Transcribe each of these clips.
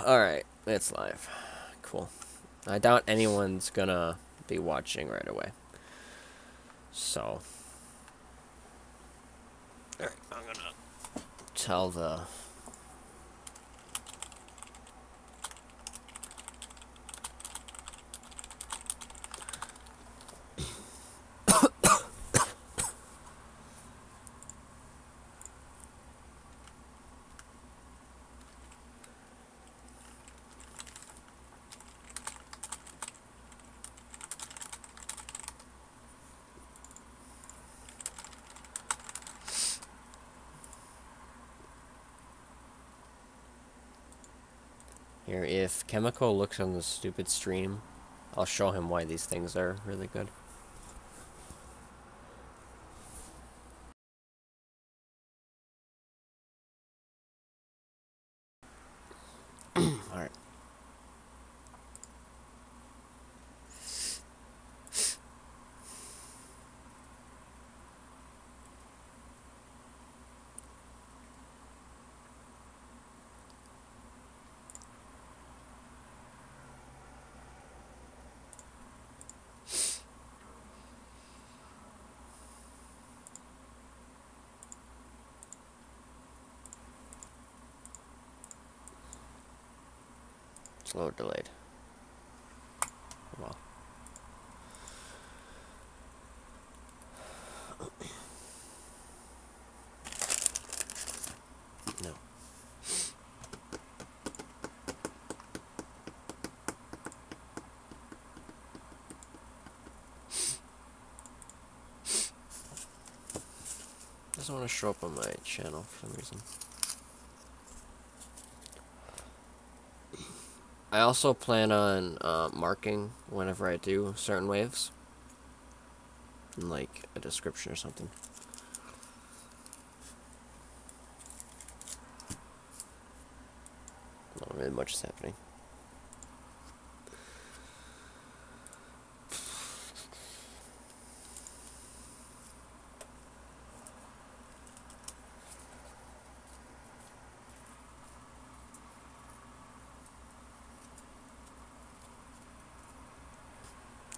Alright, it's live. Cool. I doubt anyone's gonna be watching right away. So. Alright, I'm gonna tell the. Here, if Chemical looks on the stupid stream, I'll show him why these things are really good. Alright. It's a little delayed. Well. No. Doesn't want to show up on my channel for some reason. I also plan on marking whenever I do certain waves. In like a description or something. Not really much is happening.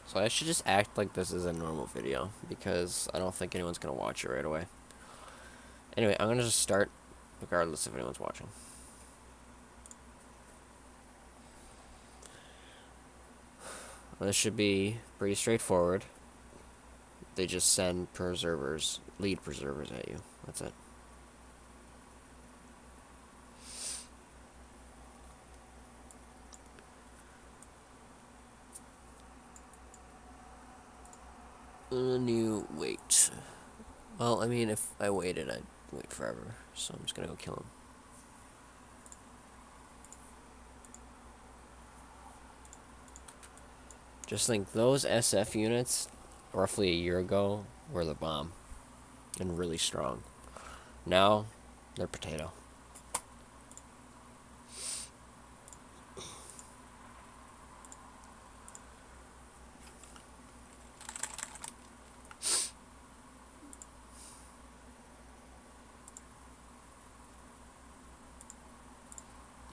So I should just act like this is a normal video, because I don't think anyone's going to watch it right away. Anyway, I'm going to just start, regardless if anyone's watching. This should be pretty straightforward. They just send preservers, lead preservers at you. That's it. New wait. Well, I mean, if I waited, I'd wait forever. So I'm just gonna go kill him. Just think, those SF units, roughly a year ago, were the bomb. And really strong. Now, they're potato.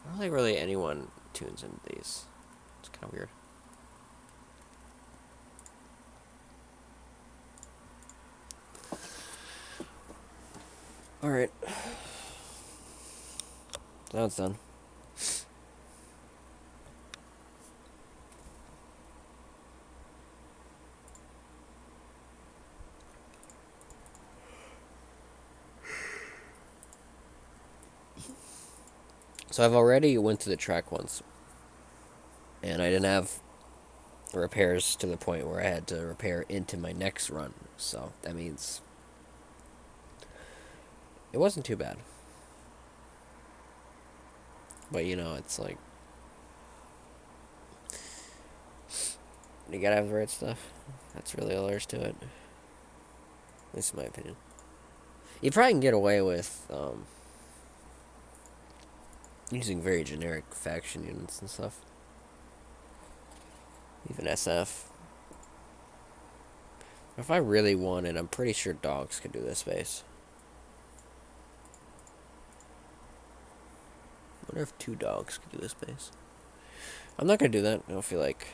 I don't think really anyone tunes into these. It's kind of weird. Alright. Now it's done. So I've already went to the track once. And I didn't have repairs to the point where I had to repair into my next run. So that means it wasn't too bad. But you know, it's like, you gotta have the right stuff. That's really all there is to it. At least in my opinion. You probably can get away with using very generic faction units and stuff. Even SF. If I really wanted, I'm pretty sure dogs could do this base. wonder if 2 dogs could do this base. I'm not gonna do that. I don't feel like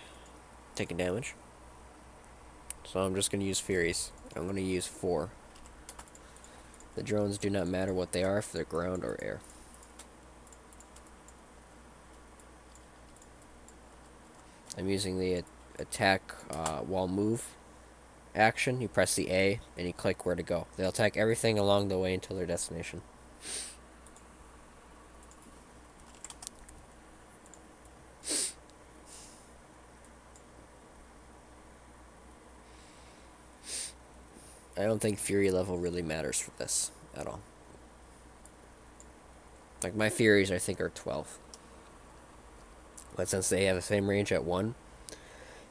taking damage. So I'm just gonna use Furies. I'm gonna use 4. The drones do not matter what they are, if they're ground or air. I'm using the attack while move action. You press the A and you click where to go. They'll attack everything along the way until their destination. I don't think Fury level really matters for this at all. Like, my Furies, I think, are 12. But since they have the same range at 1,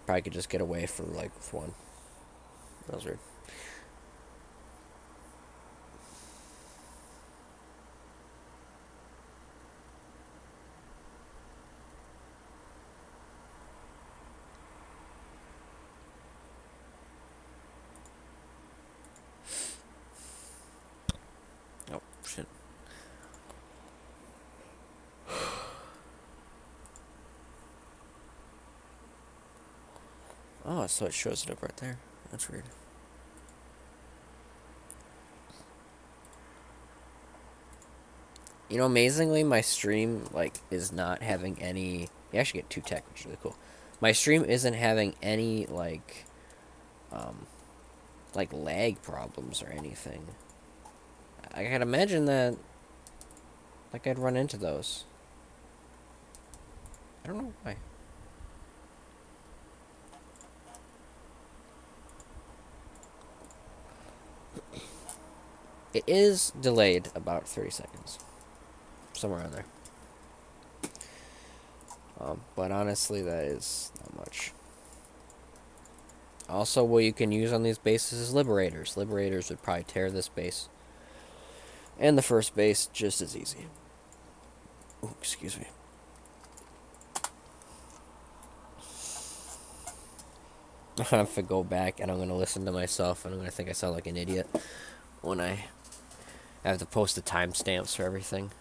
probably could just get away from, like, with 1. That was weird. Oh, shit. Oh, so it shows it up right there. That's weird. You know, amazingly, my stream, like, is not having any... You actually get 2 tech, which is really cool. My stream isn't having any, like lag problems or anything. I can imagine that, like, I'd run into those. I don't know why. It is delayed about 30 seconds. Somewhere on there. But honestly, that is not much. Also, what you can use on these bases is Liberators. Liberators would probably tear this base. And the first base just as easy. Oh, excuse me. I'm gonna have to go back and I'm gonna listen to myself and I'm gonna think I sound like an idiot when I have to post the timestamps for everything.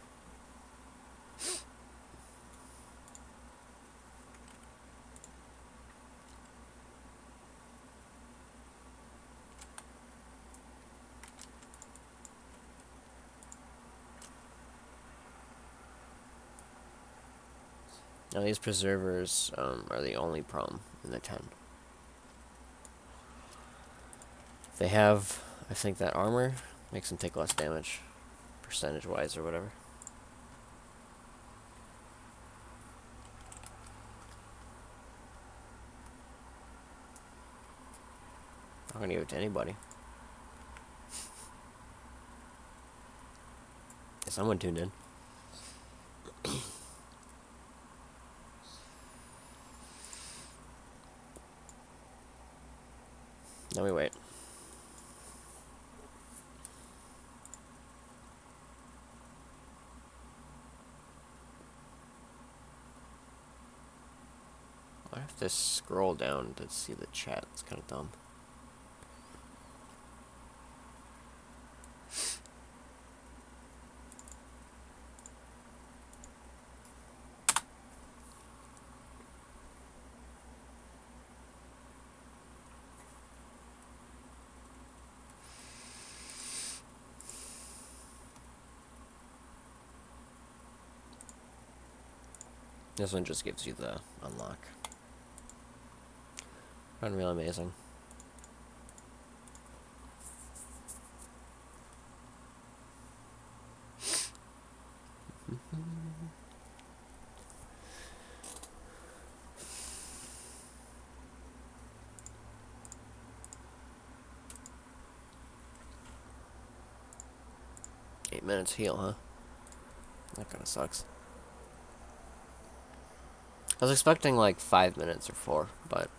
Now these preservers are the only problem in the 10. They have, I think, that armor makes them take less damage, percentage-wise or whatever. I'm gonna give it to anybody. Someone tuned in. Let me wait. I have to scroll down to see the chat. It's kind of dumb. This one just gives you the unlock. Unreal amazing. Eight minutes heal, huh? That kind of sucks. I was expecting like 5 minutes or 4, but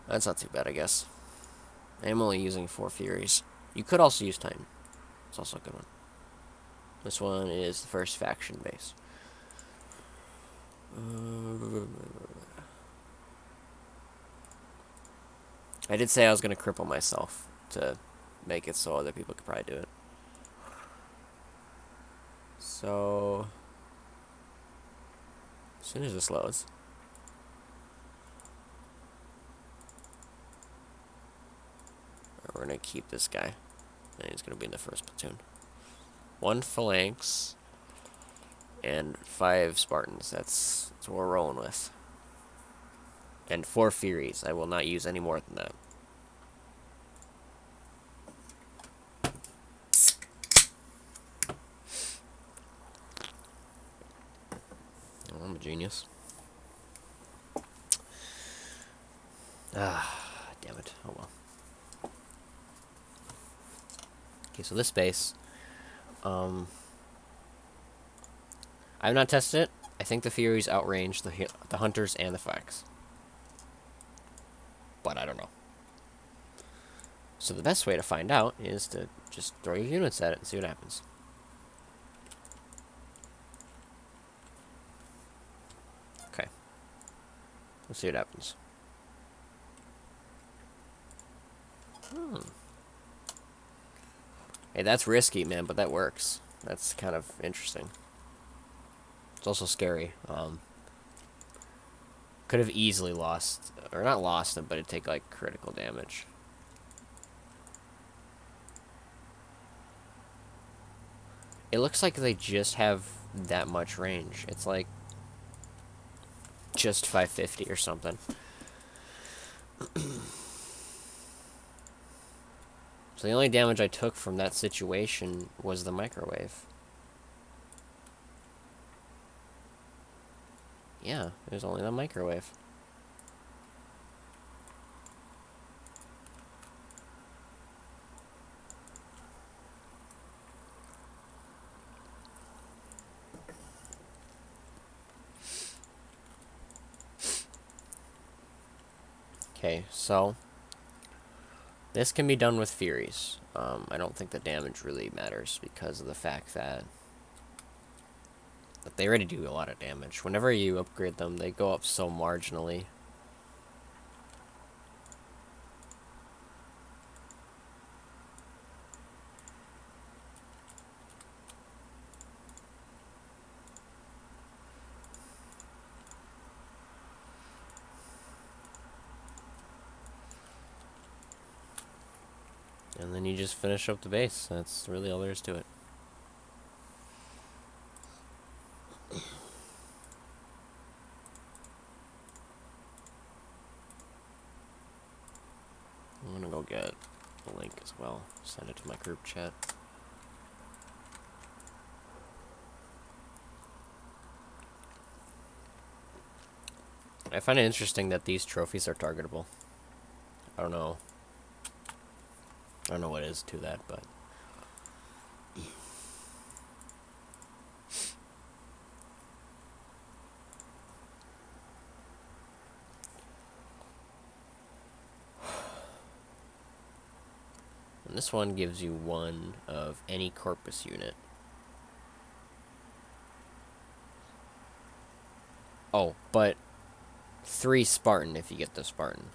that's not too bad, I guess. I am only using 4 Furies. You could also use Titan. It's also a good one. This one is the first faction base. I did say I was going to cripple myself to make it so other people could probably do it. So, soon as this loads. We're gonna keep this guy. And he's gonna be in the first platoon. 1 phalanx and 5 Spartans. That's what we're rolling with. And 4 Furies. I will not use any more than that. Oh, I'm a genius. Ah, damn it. Oh well. Okay, so this base. I've not tested it. I think the Furies outrange the Hunters and the Fax. But I don't know. So the best way to find out is to just throw your units at it and see what happens. Okay. Let's see what happens. Hey, that's risky, man, but that works. That's kind of interesting. It's also scary. Could have easily lost, or not lost them, but it'd take, like, critical damage. It looks like they just have that much range. It's like just 550 or something. So the only damage I took from that situation was the microwave. Yeah, it was only the microwave. Okay, so this can be done with Furies. I don't think the damage really matters because of the fact that they already do a lot of damage. Whenever you upgrade them, they go up so marginally. And then you just finish up the base. That's really all there is to it. I'm gonna go get the link as well. Send it to my group chat. I find it interesting that these trophies are targetable. I don't know. I don't know what is to that, but and this one gives you 1 of any corpus unit. Oh, but 3 Spartan if you get the Spartan.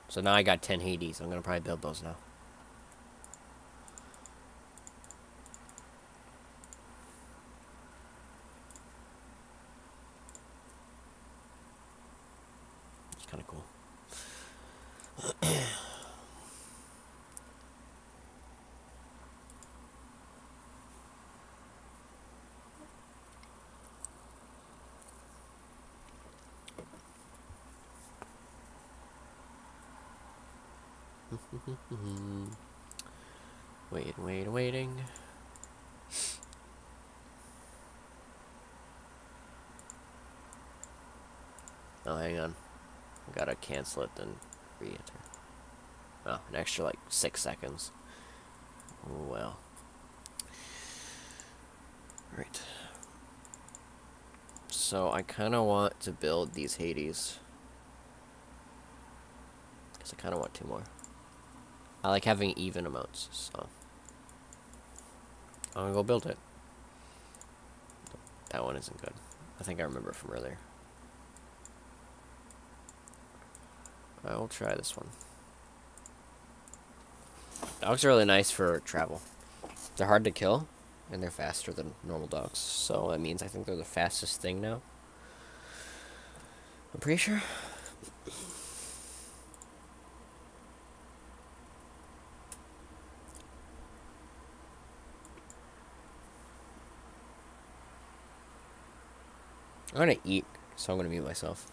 So now I got 10 Hades. I'm gonna probably build those now. It's kind of cool. Waiting. Oh, hang on. I gotta cancel it and re-enter. Oh, an extra like 6 seconds. Oh, well. Right. So I kind of want to build these Hades. Because I kind of want 2 more. I like having even amounts, so I'm gonna go build it. That one isn't good. I think I remember it from earlier. I will try this one. Dogs are really nice for travel. They're hard to kill, and they're faster than normal dogs. So that means I think they're the fastest thing now. I'm pretty sure. I'm gonna eat, so I'm gonna mute myself.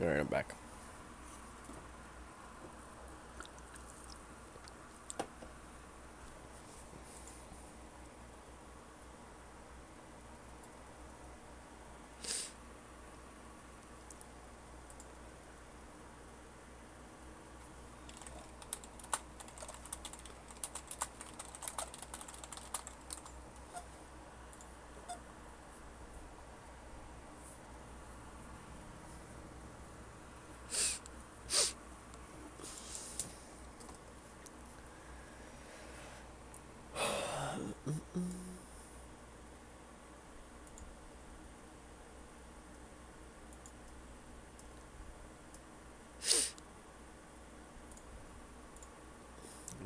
Alright, I'm back. I'm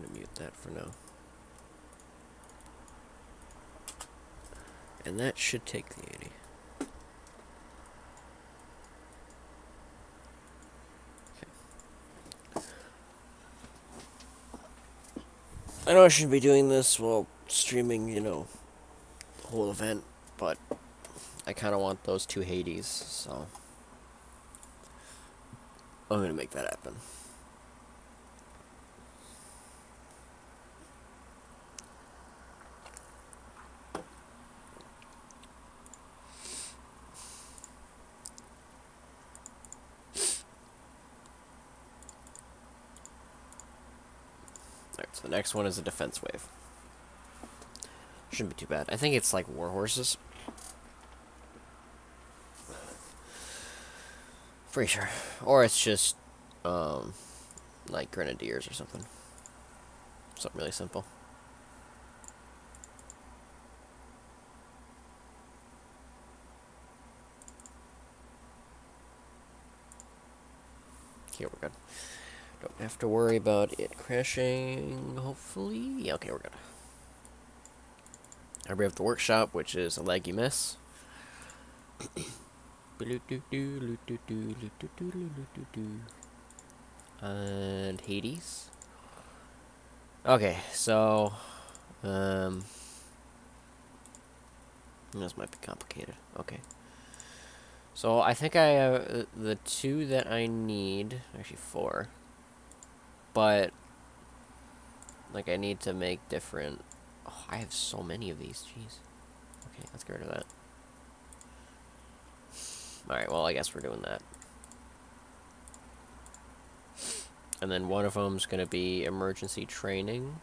gonna mute that for now. And that should take the 80. I know I shouldn't be doing this while streaming, you know, the whole event, but I kind of want those two Hades, so I'm gonna make that happen. Alright, so the next one is a defense wave. Shouldn't be too bad. I think it's like war horses. Pretty sure. Or it's just, like grenadiers or something. Something really simple. Okay, we're good. Don't have to worry about it crashing, hopefully. Yeah, okay, we're good. I have the workshop, which is a leg you miss. And Hades. Okay, so this might be complicated. Okay. So I think I have the 2 that I need, actually 4. But like I need to make different. Oh, I have so many of these. Jeez. Okay, let's get rid of that. Alright, well, I guess we're doing that. And then one of them's going to be emergency training.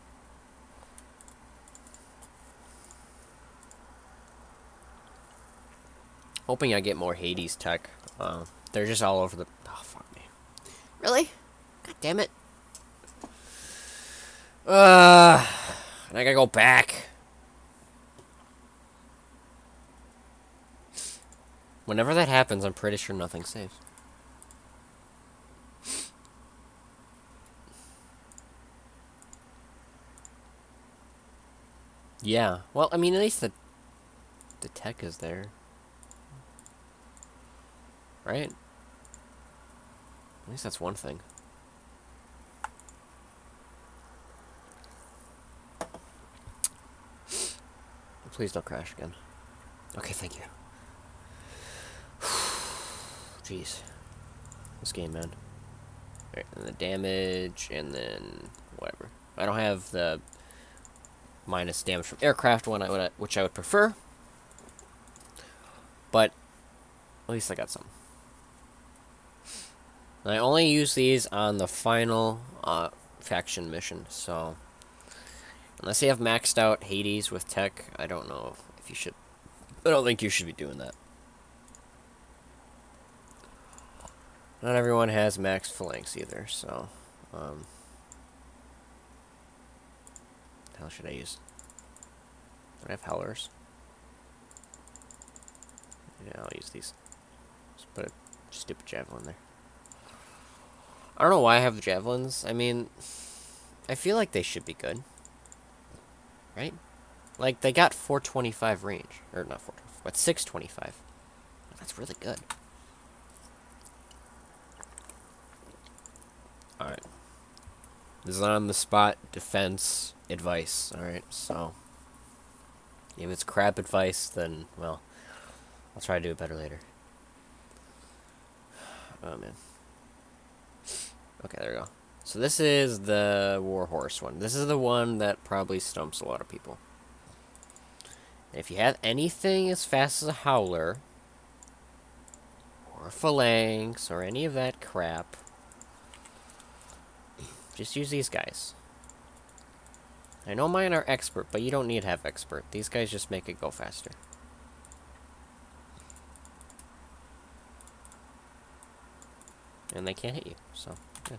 Hoping I get more Hades tech. They're just all over the... Oh, fuck me. Really? God damn it. And I gotta go back. Whenever that happens, I'm pretty sure nothing saves. Yeah. Well, I mean, at least the tech is there. Right? At least that's one thing. Please don't crash again. Okay, thank you. Jeez. This game, man. Alright, and the damage, and then whatever. I don't have the minus damage from aircraft one, which I would prefer. But at least I got some. And I only use these on the final faction mission, so unless you have maxed out Hades with tech, I don't know if you should. I don't think you should be doing that. Not everyone has maxed phalanx either, so what the hell should I use? Do I have howlers? Yeah, I'll use these. Just put a stupid javelin there. I don't know why I have the javelins. I mean, I feel like they should be good. Right? Like, they got 425 range. Or not 425, but 625. That's really good. Alright. This is on-the-spot defense advice. Alright, so if it's crap advice, then, well, I'll try to do it better later. Oh, man. Okay, there we go. So this is the Warhorse one. This is the one that probably stumps a lot of people. If you have anything as fast as a Howler, or a Phalanx, or any of that crap, just use these guys. I know mine are Expert, but you don't need to have Expert. These guys just make it go faster. And they can't hit you, so, yeah.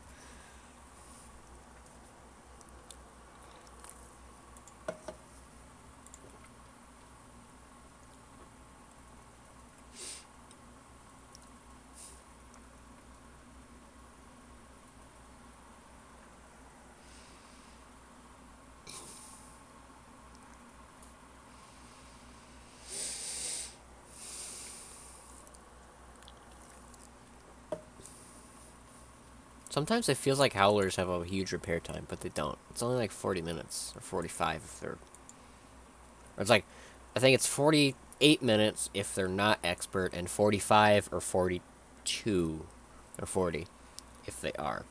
Sometimes it feels like Howlers have a huge repair time, but they don't. It's only like 40 minutes, or 45 if they're... Or it's like, I think it's 48 minutes if they're not Expert, and 45 or 42 or 40 if they are.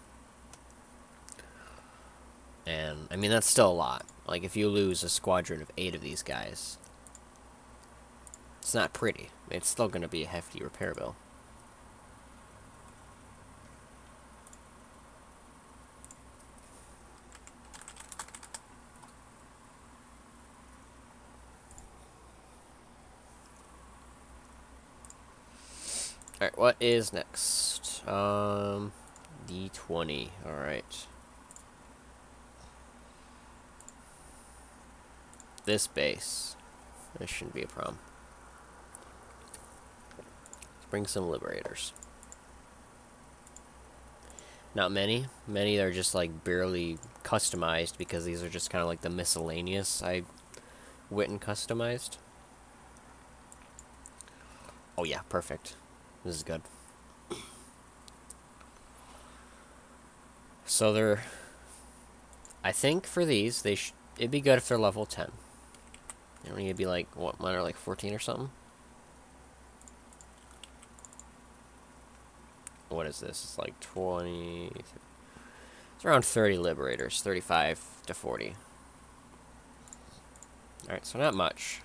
And, I mean, that's still a lot. Like, if you lose a squadron of 8 of these guys, it's not pretty. It's still going to be a hefty repair bill. Alright, what is next? D20. Alright. This base. This shouldn't be a problem. Let's bring some liberators. Not many. Many are just like barely customized because these are just kind of like the miscellaneous I went and customized. Oh yeah, perfect. This is good. So they're... I think for these, it'd be good if they're level 10. They don't need to be like, what, mine are like 14 or something? What is this? It's like 20... It's around 30 liberators. 35 to 40. Alright, so not much.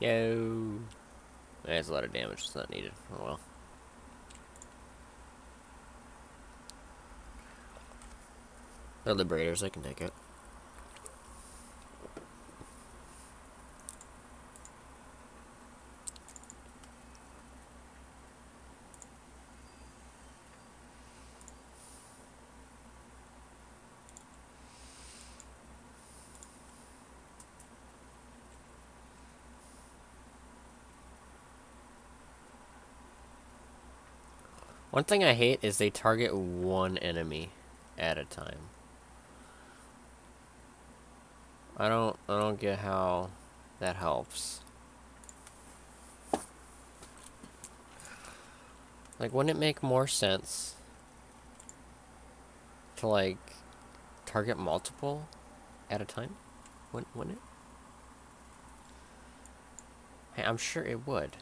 Yo. That's a lot of damage. It's not needed. Oh well. They're liberators. I can take it. One thing I hate is they target one enemy at a time. I don't get how that helps. Like, wouldn't it make more sense to like target multiple at a time? Wouldn't it? Hey, I'm sure it would.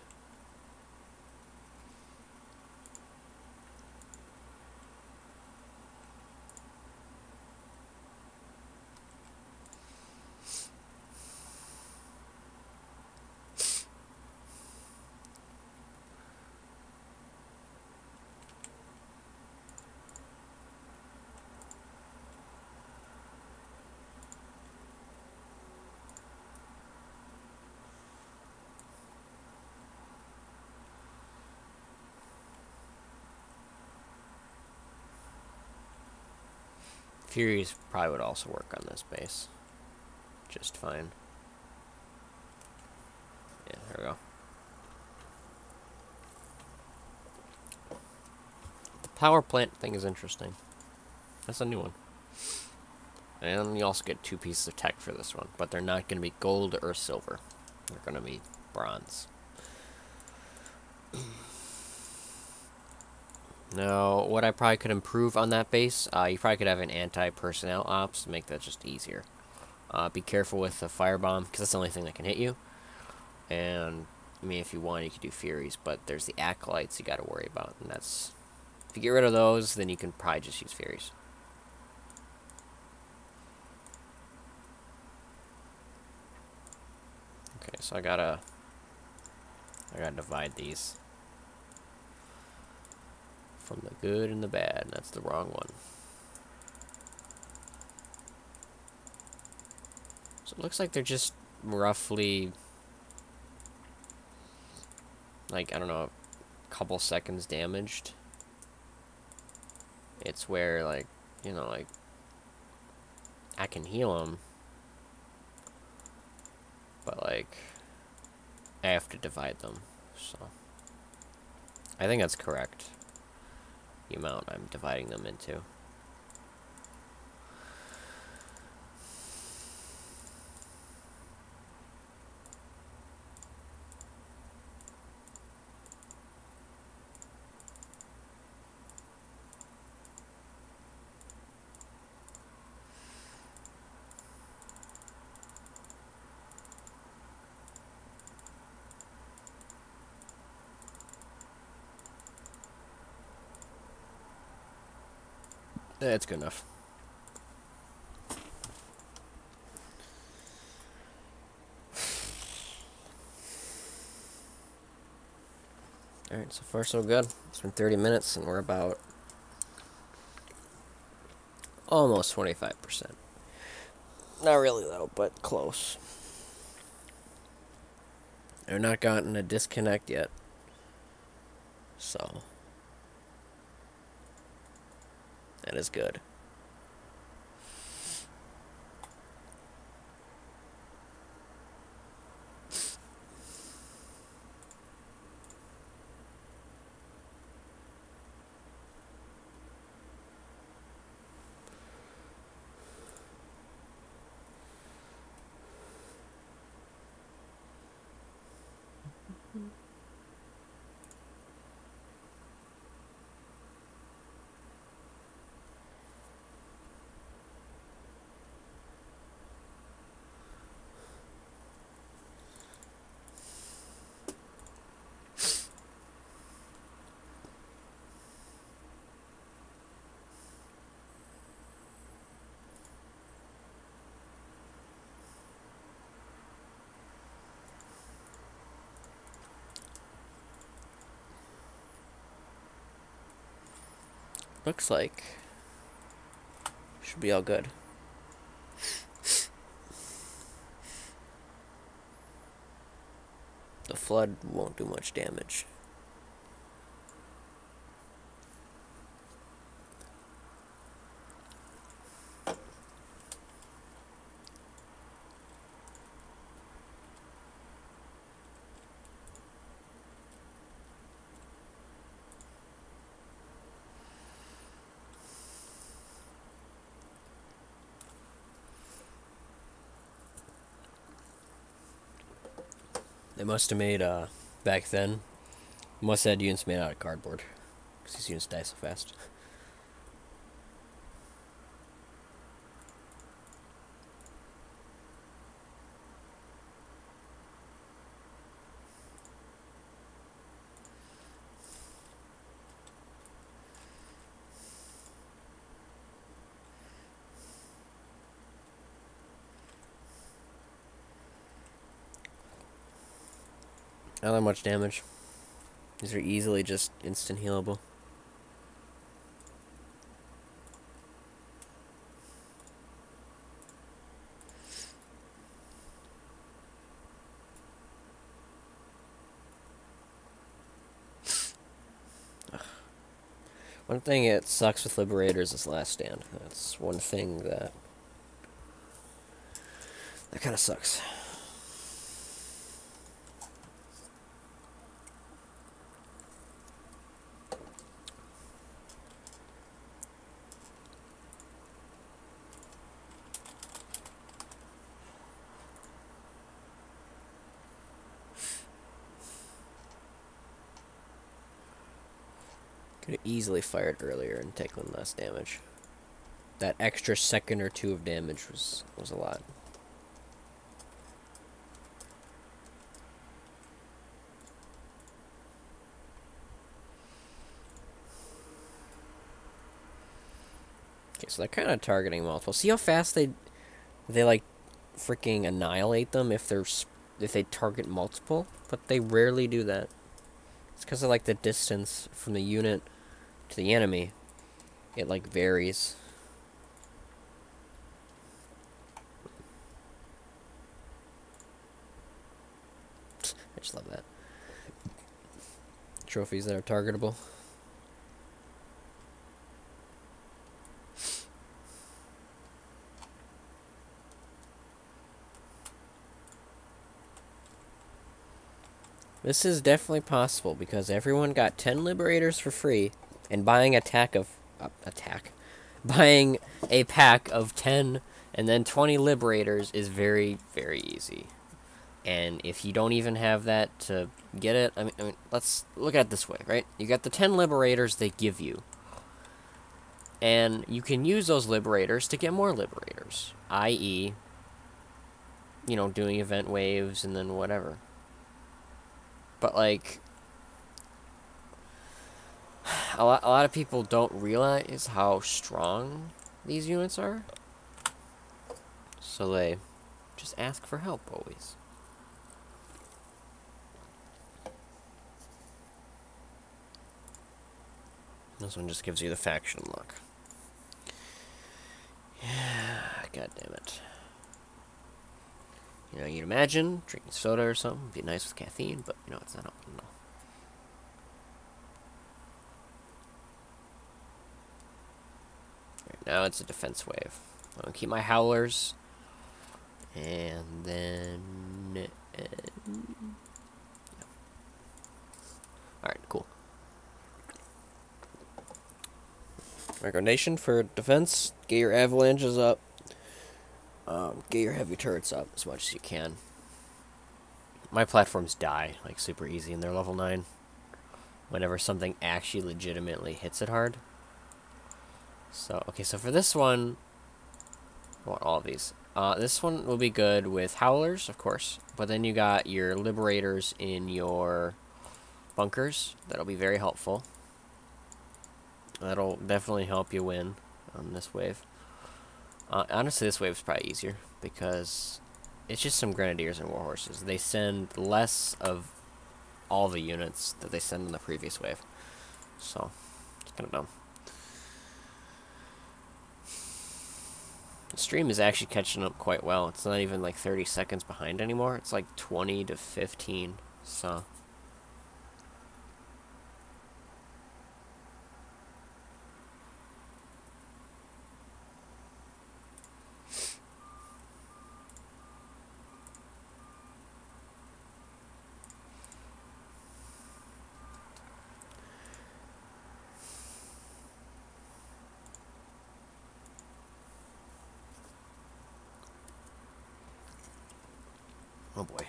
Furies probably would also work on this base. Just fine. Yeah, there we go. The power plant thing is interesting. That's a new one. And you also get 2 pieces of tech for this one, but they're not going to be gold or silver. They're going to be bronze. Now, what I probably could improve on that base, you probably could have an anti-personnel ops to make that just easier. Be careful with the firebomb, because that's the only thing that can hit you. And, I mean, if you want, you could do Furies, but there's the Acolytes you got to worry about, and that's... If you get rid of those, then you can probably just use Furies. Okay, so I gotta divide these from the good and the bad, and that's the wrong one. So it looks like they're just roughly, like, I don't know, a couple seconds damaged. It's where, like, you know, like, I can heal them, but, like, I have to divide them. So I think that's correct. The amount I'm dividing them into. That's good enough. Alright, so far so good. It's been 30 minutes and we're about almost 25%. Not really though, but close. I've not gotten a disconnect yet. So that is good. Looks like should be all good. The flood won't do much damage. They must have made, back then, must have had units made out of cardboard. Because these units die so fast. Not that much damage. These are easily just instant healable. One thing that sucks with Liberators is Last Stand. That's one thing that kind of sucks. Could have easily fired earlier and taken less damage. That extra second or two of damage was a lot. Okay, so they're kind of targeting multiple. See how fast they like freaking annihilate them if they target multiple, but they rarely do that. It's because of like the distance from the unit to the enemy. It like varies. I just love that. Trophies that are targetable. This is definitely possible because everyone got 10 liberators for free, and buying buying a pack of 10 and then 20 liberators is very, very easy. And if you don't even have that to get it, I mean, let's look at it this way, right? You got the 10 liberators they give you, and you can use those liberators to get more liberators, i.e., you know, doing event waves and then whatever. But, like, a lot of people don't realize how strong these units are. So they just ask for help always. This one just gives you the faction look. Yeah, god damn it. You know, you'd imagine drinking soda or something would be nice with caffeine, but, you know, it's not. No. Right, now it's a defense wave. I'll keep my howlers. And then... Alright, cool. Recommendation for defense, get your avalanches up. Get your heavy turrets up as much as you can. My platforms die, like, super easy, and they're level 9. Whenever something actually legitimately hits it hard. So, okay, so for this one... I want all of these. This one will be good with howlers, of course. But then you got your liberators in your bunkers. That'll be very helpful. That'll definitely help you win on this wave. Honestly, this wave is probably easier because it's just some grenadiers and warhorses. They send less of all the units that they send in the previous wave. So, it's kind of dumb. The stream is actually catching up quite well. It's not even like 30 seconds behind anymore. It's like 20 to 15. So... Oh boy.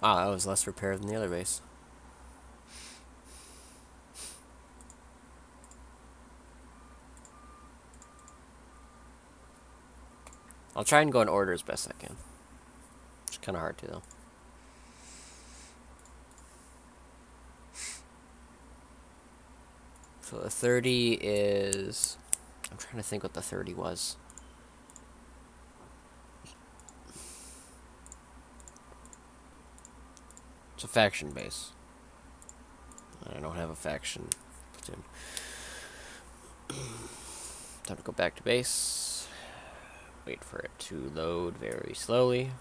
Ah, that was less repair than the other base. I'll try and go in order as best I can. It's kind of hard to, though. So the 30 is... I'm trying to think what the 30 was. It's a faction base. I don't have a faction platoon. Time to go back to base. Wait for it to load very slowly.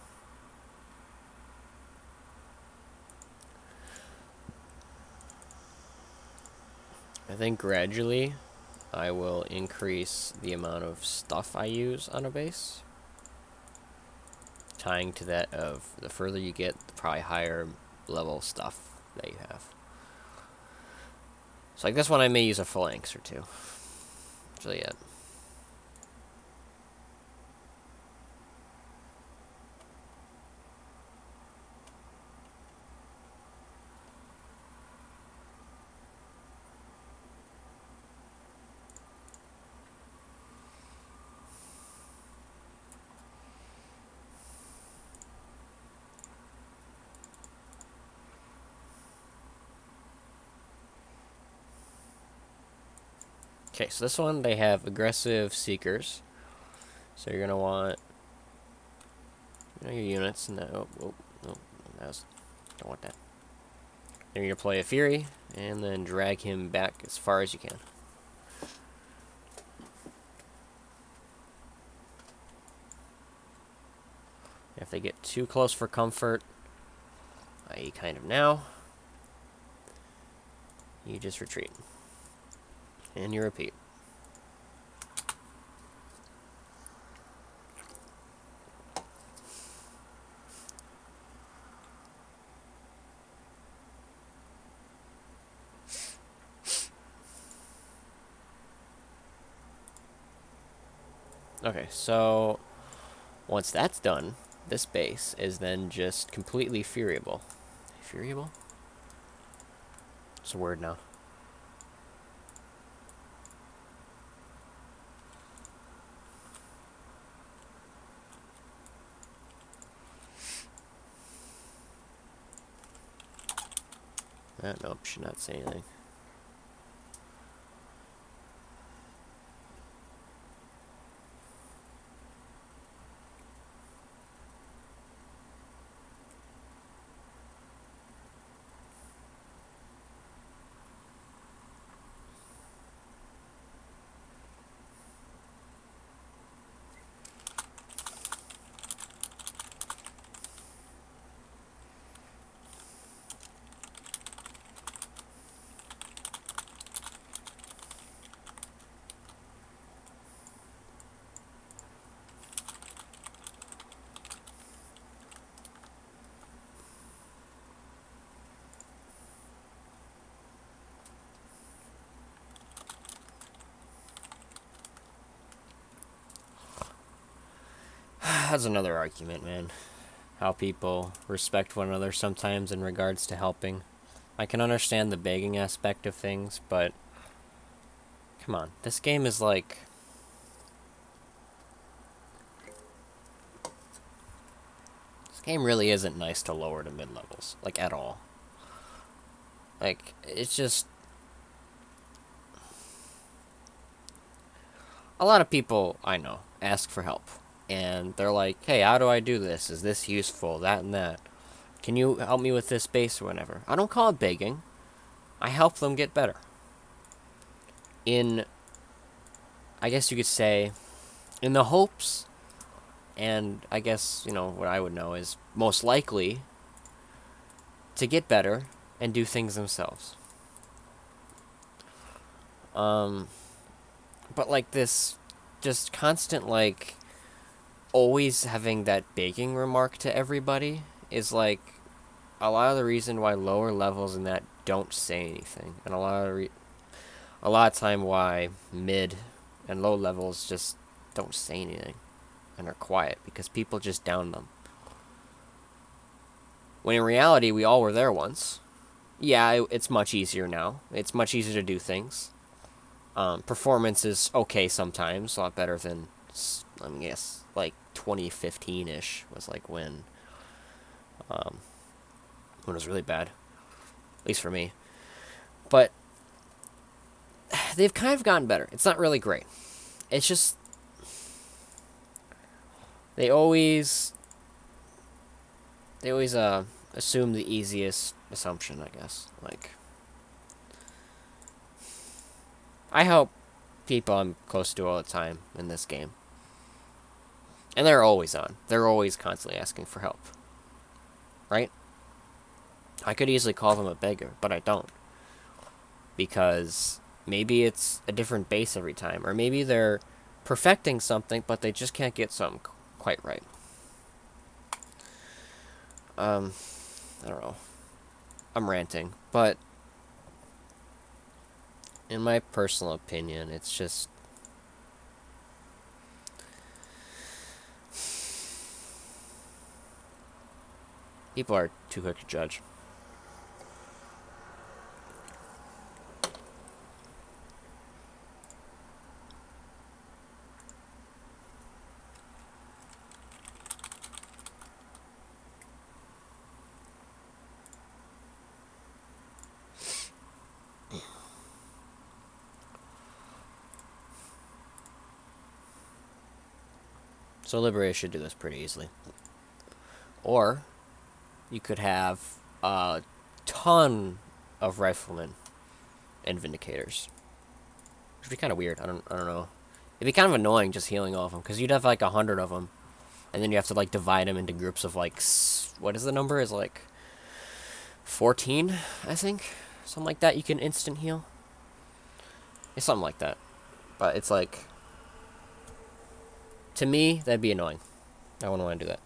I think gradually I will increase the amount of stuff I use on a base. Tying to that of the further you get, the probably higher level stuff that you have. So like this one I may use a phalanx or two. That's really it. Okay, so this one, they have aggressive seekers. So you're going to want, you know, your units. And that, don't want that. Then you're going to play a Fury, and then drag him back as far as you can. If they get too close for comfort, i.e. kind of now, you just retreat. And you repeat. Okay, so once that's done, this base is then just completely furiable. Furiable? It's a word now. Nope, should not say anything. That's another argument, man. How people respect one another sometimes in regards to helping. I can understand the begging aspect of things, but come on, this game is like... This game really isn't nice to lower to mid-levels, like, at all. Like, it's just... A lot of people, I know, ask for help. And they're like, hey, how do I do this? Is this useful? That and that. Can you help me with this base or whatever? I don't call it begging. I help them get better. In, I guess you could say, in the hopes, and I guess, you know, what I would know is most likely to get better and do things themselves. But like this, just constant, like, always having that begging remark to everybody is like a lot of the reason why lower levels in that don't say anything, and a lot of time why mid and low levels just don't say anything and are quiet because people just down them. When in reality, we all were there once. Yeah, it's much easier now. It's much easier to do things. Performance is okay sometimes, a lot better than, I guess, like 2015-ish was like when it was really bad, at least for me. But they've kind of gotten better. It's not really great. It's just they always assume the easiest assumption, I guess. Like, I help people I'm close to all the time in this game. And they're always on. They're always constantly asking for help. Right? I could easily call them a beggar, but I don't. Because maybe it's a different base every time. Or maybe they're perfecting something, but they just can't get something quite right. I don't know. I'm ranting. But in my personal opinion, it's just... people are too quick to judge. So Liberator should do this pretty easily. Or you could have a ton of riflemen and vindicators, which would be kind of weird. I don't know. It'd be kind of annoying just healing all of them, because you'd have like 100 of them, and then you have to like divide them into groups of like, what is the number? Is like 14, I think. Something like that. You can instant heal. It's something like that. But it's like, to me, that'd be annoying. I wouldn't want to do that.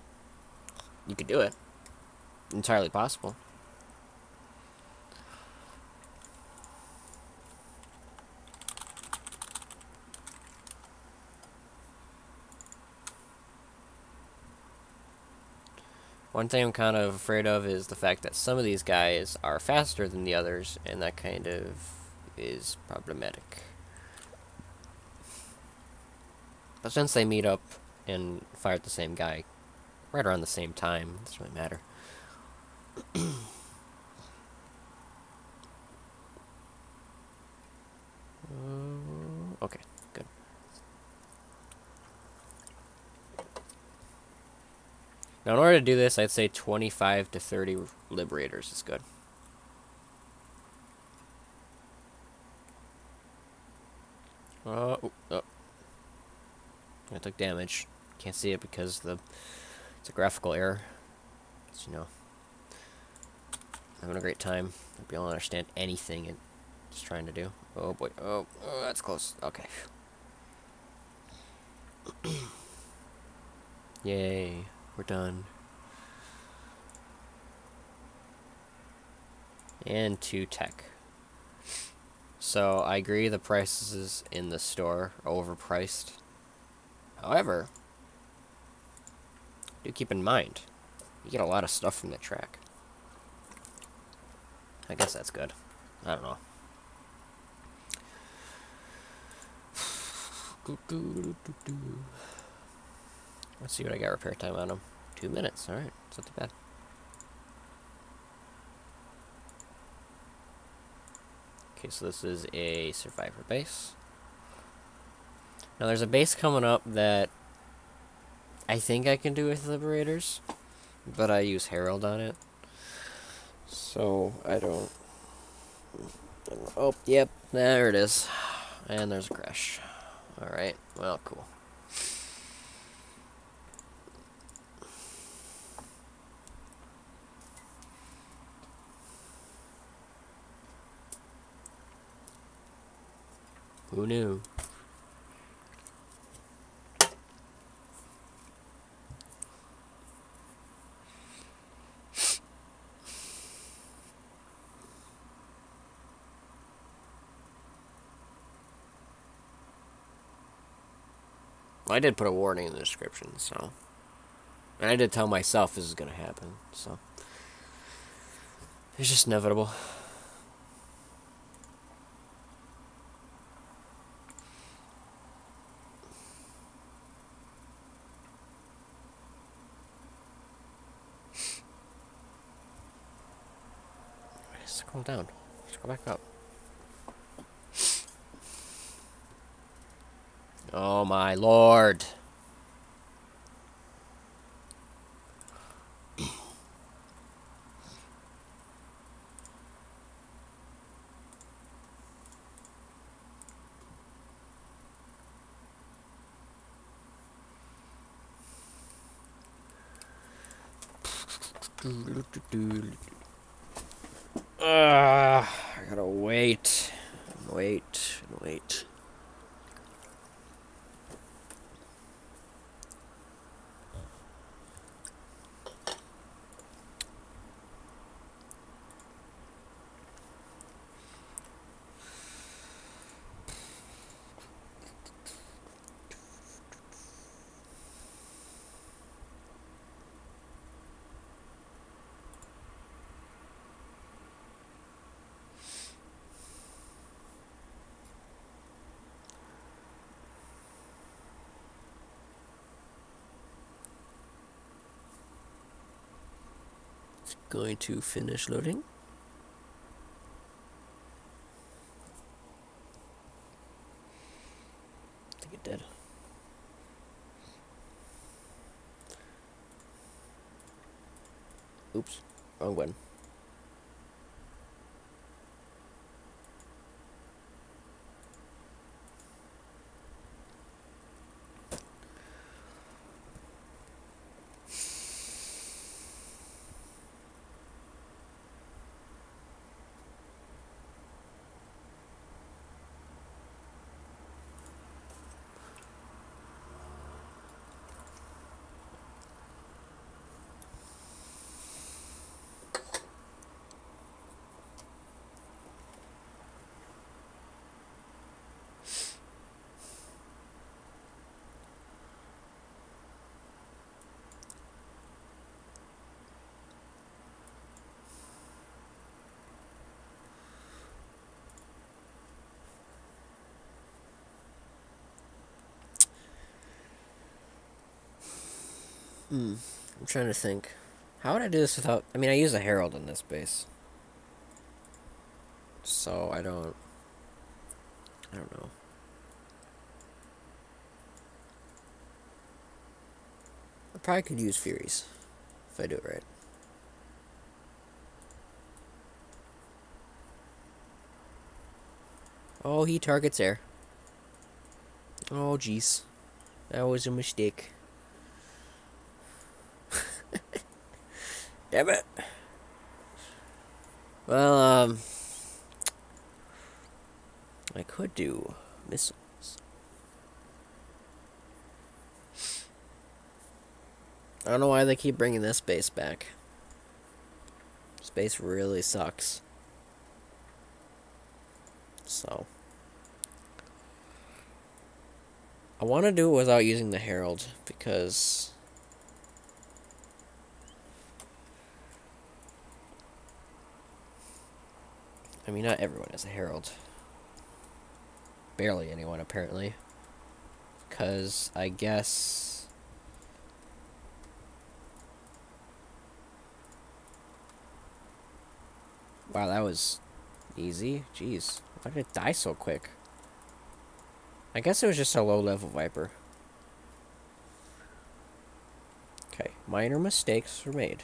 You could do it. Entirely possible. One thing I'm kind of afraid of is the fact that some of these guys are faster than the others, and that kind of is problematic. But since they meet up and fire at the same guy right around the same time, it doesn't really matter. Okay, good. Now, in order to do this, I'd say 25 to 30 liberators is good. Oh. I took damage. Can't see it because it's a graphical error. So, you know, having a great time. I'd be able to understand anything it's trying to do. Oh boy. Oh, that's close. Okay. Yay. We're done. And 2 tech. So, I agree the prices in the store are overpriced. However, do keep in mind, you get a lot of stuff from the track. I guess that's good. I don't know. Let's see what I got repair time on them. 2 minutes. Alright, it's not too bad. Okay, so this is a survivor base. Now there's a base coming up that I think I can do with liberators, but I use Herald on it. So I don't. Oh, yep, there it is. And there's a crash. Alright, well, cool. Who knew? Well, I did put a warning in the description, so. And I did tell myself this is gonna happen, so. It's just inevitable. Scroll down. Scroll back up. Oh my lord. I gotta wait. Wait. It's going to finish loading. I think it did. Oops, wrong button. I'm trying to think. How would I do this without... I mean, I use a herald in this base. So, I don't know. I probably could use Furies. If I do it right. Oh, he targets air. Oh, jeez. That was a mistake. Damn it. Well, I could do missiles. I don't know why they keep bringing this base back. This base really sucks. So. I want to do it without using the herald, because... I mean, not everyone has a herald. Barely anyone, apparently. Because, I guess... Wow, that was easy. Jeez. Why did it die so quick? I guess it was just a low-level Viper. Okay, minor mistakes were made.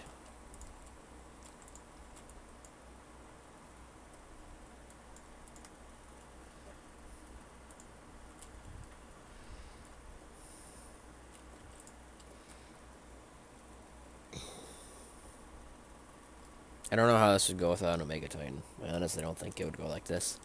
I don't know how this would go without an Omega Titan. I honestly don't think it would go like this.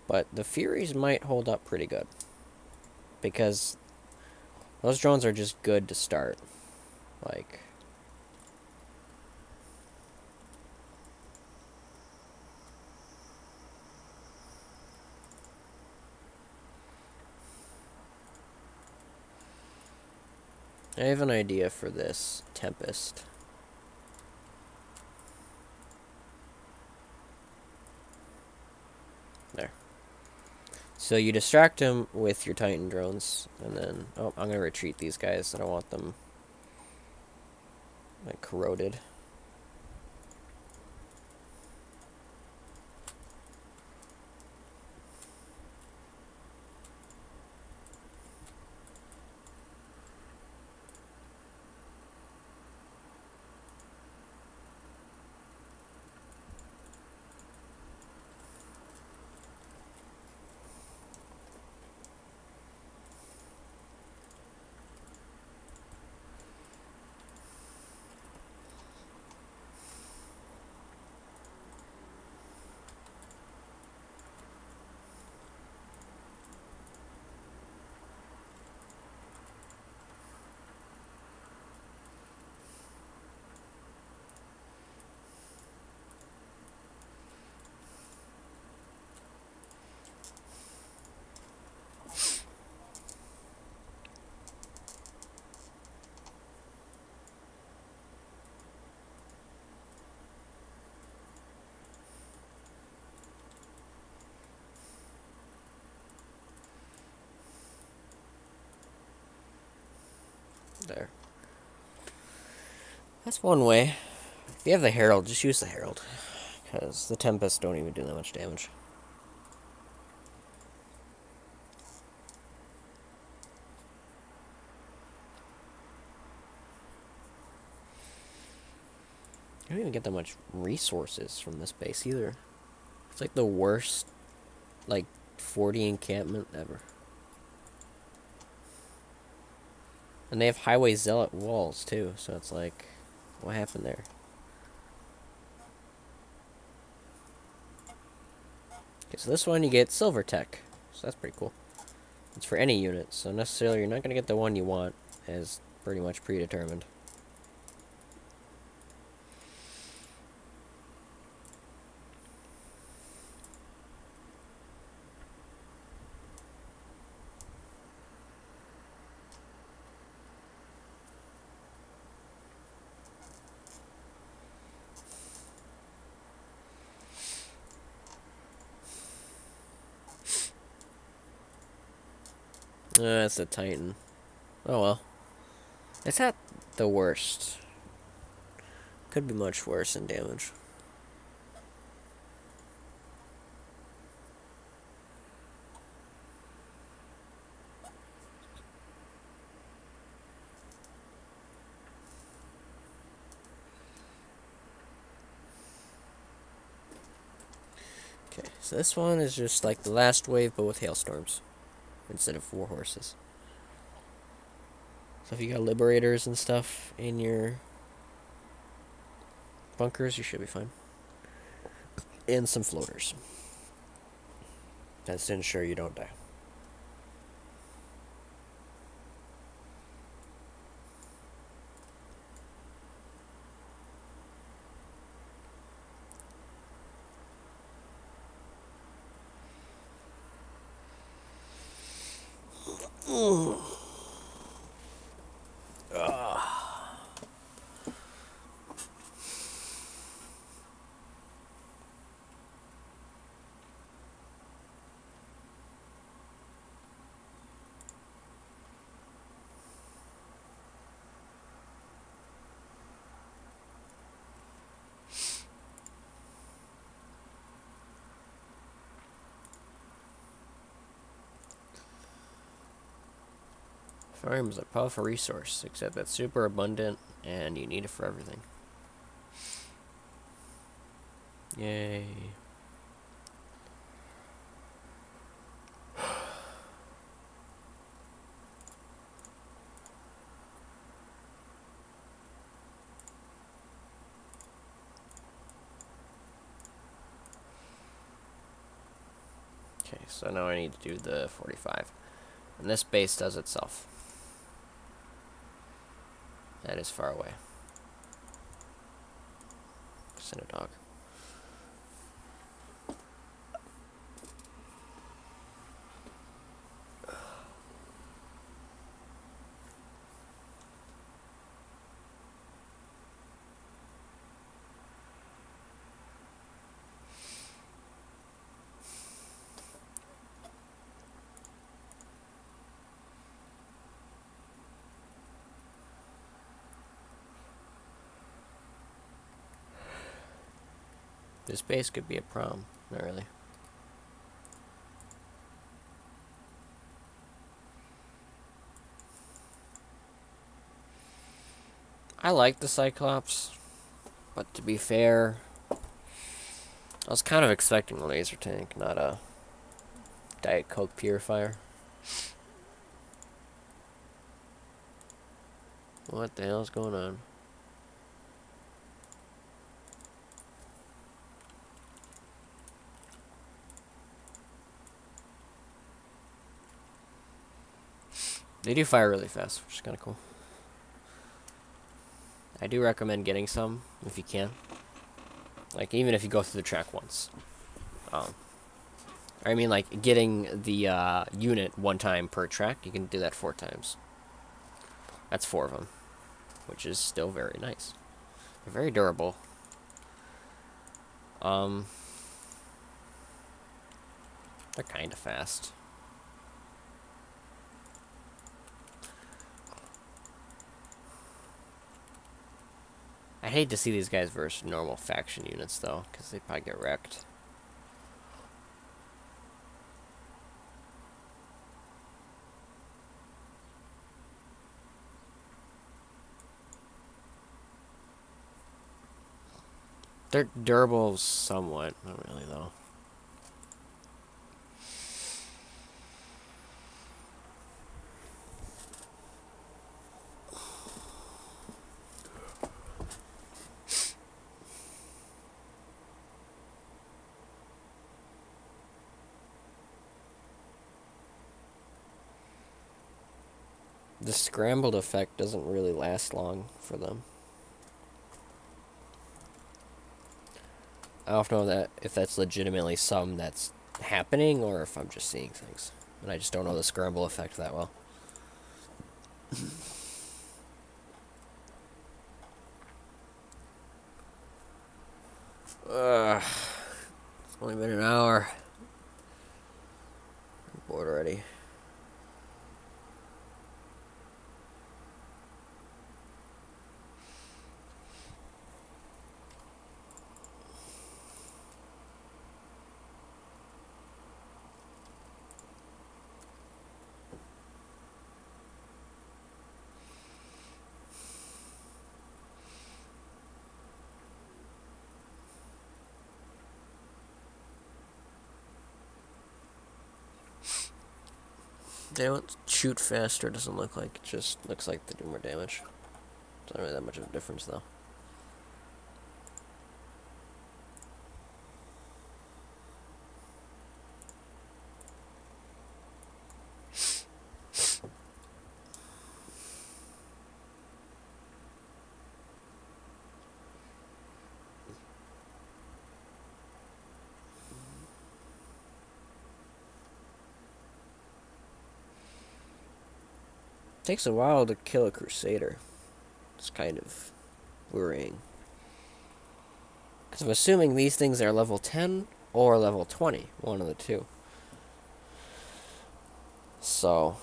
But the Furies might hold up pretty good. Because those drones are just good to start. Like... I have an idea for this Tempest. There. So you distract him with your Titan drones, and then... Oh, I'm going to retreat these guys. I don't want them... like, corroded. There. That's one way. If you have the Herald, just use the Herald. Because the Tempests don't even do that much damage. You don't even get that much resources from this base either. It's like the worst, like, 40 encampment ever. And they have Highway Zealot walls, too. So it's like, what happened there? Okay, so this one you get Silver Tech. So that's pretty cool. It's for any unit. So necessarily you're not going to get the one you want as pretty much predetermined. That's a Titan. Oh well. It's not the worst. Could be much worse in damage. Okay, so this one is just like the last wave, but with hailstorms instead of 4 horses. So if you got liberators and stuff in your bunkers, you should be fine. And some floaters. That's to ensure you don't die. Farm is a powerful resource, except that's super abundant and you need it for everything. Yay. Okay, so now I need to do the 45. And this base does itself. That is far away. Send a dog. This base could be a problem. Not really. I like the Cyclops, but to be fair, I was kind of expecting a laser tank, not a Diet Coke purifier. What the hell is going on? They do fire really fast, which is kind of cool. I do recommend getting some if you can. Like, even if you go through the track once. I mean, like, getting the unit 1 time per track, you can do that 4 times. That's 4 of them, which is still very nice. They're very durable. They're kind of fast. I hate to see these guys versus normal faction units, though, because they'd probably get wrecked. They're durable somewhat. Not really, though. The scrambled effect doesn't really last long for them. I don't know that if that's legitimately something that's happening or if I'm just seeing things. And I just don't know the scramble effect that well. It's only been an hour. I'm bored already. They don't shoot faster, doesn't look like. It just looks like they do more damage. It's not really that much of a difference, though. Takes a while to kill a Crusader. It's kind of worrying. Because I'm assuming these things are level 10 or level 20. One of the two. So,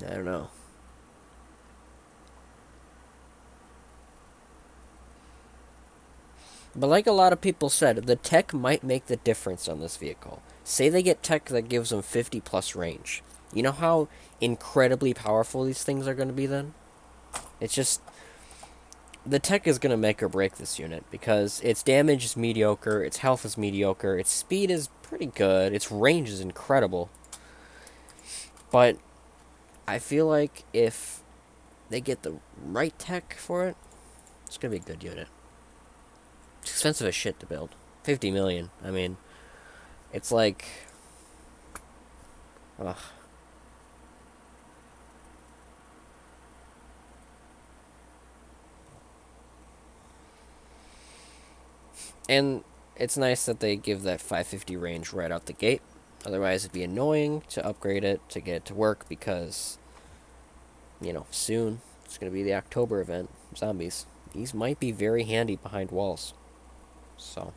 I don't know. But like a lot of people said, the tech might make the difference on this vehicle. Say they get tech that gives them 50 plus range. You know how incredibly powerful these things are going to be then? It's just... the tech is going to make or break this unit, because its damage is mediocre, its health is mediocre, its speed is pretty good, its range is incredible. But I feel like if they get the right tech for it, it's going to be a good unit. It's expensive as shit to build. 50 million. I mean, it's like... ugh. And it's nice that they give that 550 range right out the gate. Otherwise, it'd be annoying to upgrade it to get it to work because, you know, soon it's going to be the October event. Zombies. These might be very handy behind walls. So.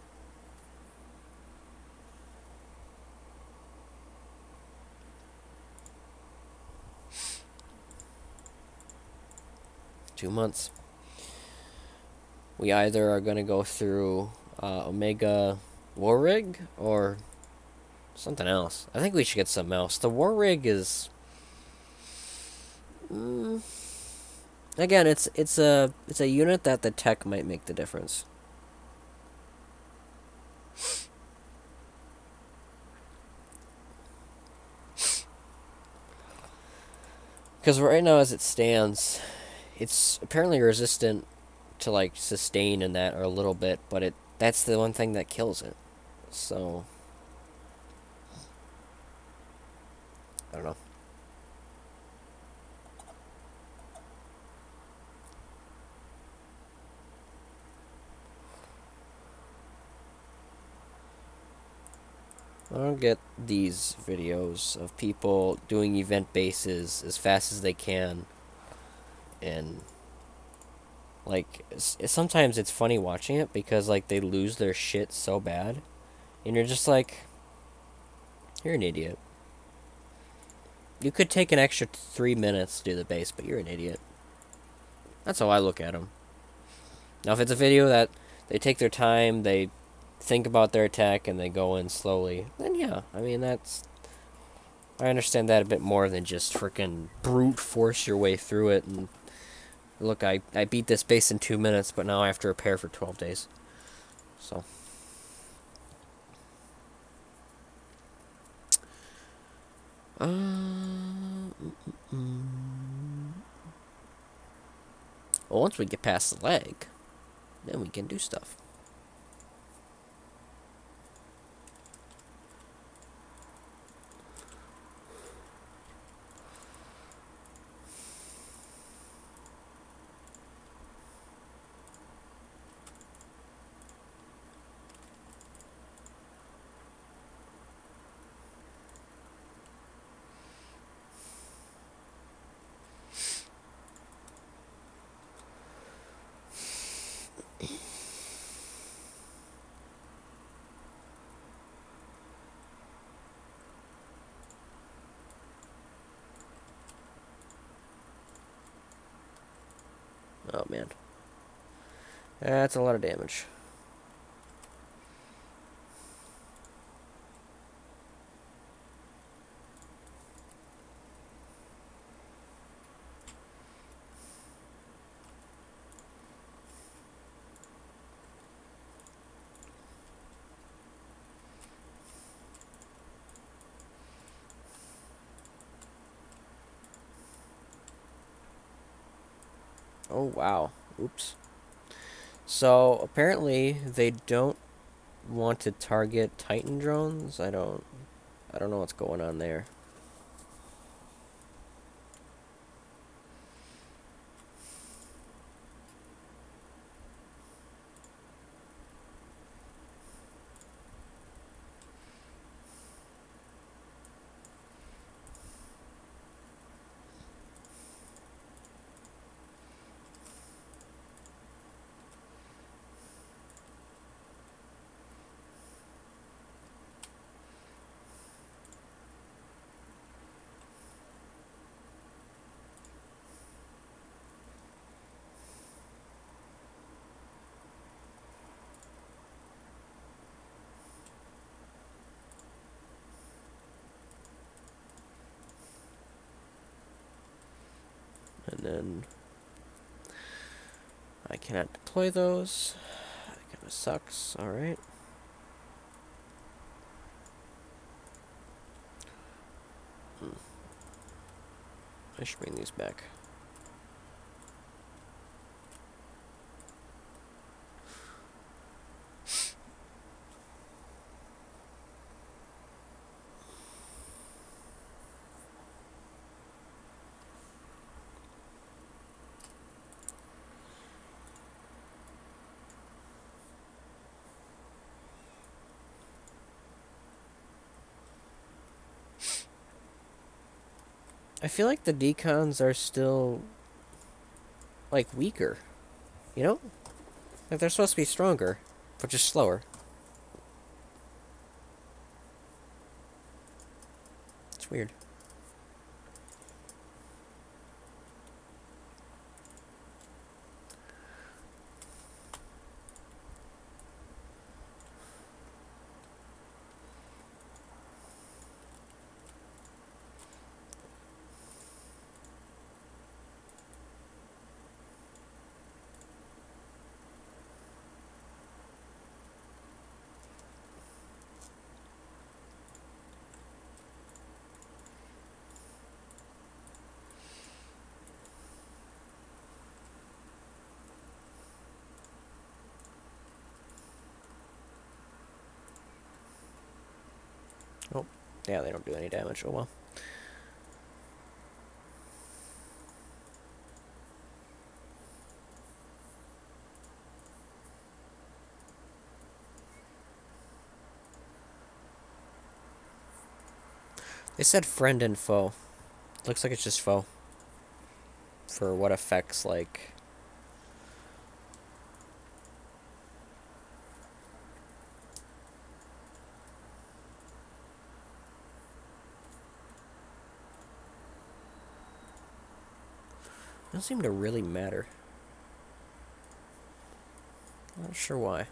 Two months. We either are going to go through Omega War Rig or something else. I think we should get something else. The War Rig is... again, it's a unit that the tech might make the difference. Because right now, as it stands, it's apparently resistant to like sustain and that or a little bit, but that's the one thing that kills it. So I don't know. I don't get these videos of people doing event bases as fast as they can, and like sometimes it's funny watching it because like they lose their shit so bad, and you're just like, you're an idiot. You could take an extra 3 minutes to do the base, but you're an idiot. That's how I look at them. Now, if it's a video that they take their time, they think about their attack, and they go in slowly, then yeah, I mean, I understand that a bit more than just freaking brute force your way through it, and look, I beat this base in 2 minutes, but now I have to repair for 12 days. So. Well, once we get past the leg, then we can do stuff. Oh, man. That's a lot of damage. Oh, wow. Oops. So, apparently, they don't want to target Titan drones. I don't know what's going on there. And then I cannot deploy those. That kind of sucks. Alright. I should bring these back. I feel like the decons are still, like, weaker. You know? Like, they're supposed to be stronger, but just slower. It's weird. Oh, yeah, they don't do any damage. Oh well. They said friend and foe. Looks like it's just foe. For what affects, like... Doesn't seem to really matter. Not sure why.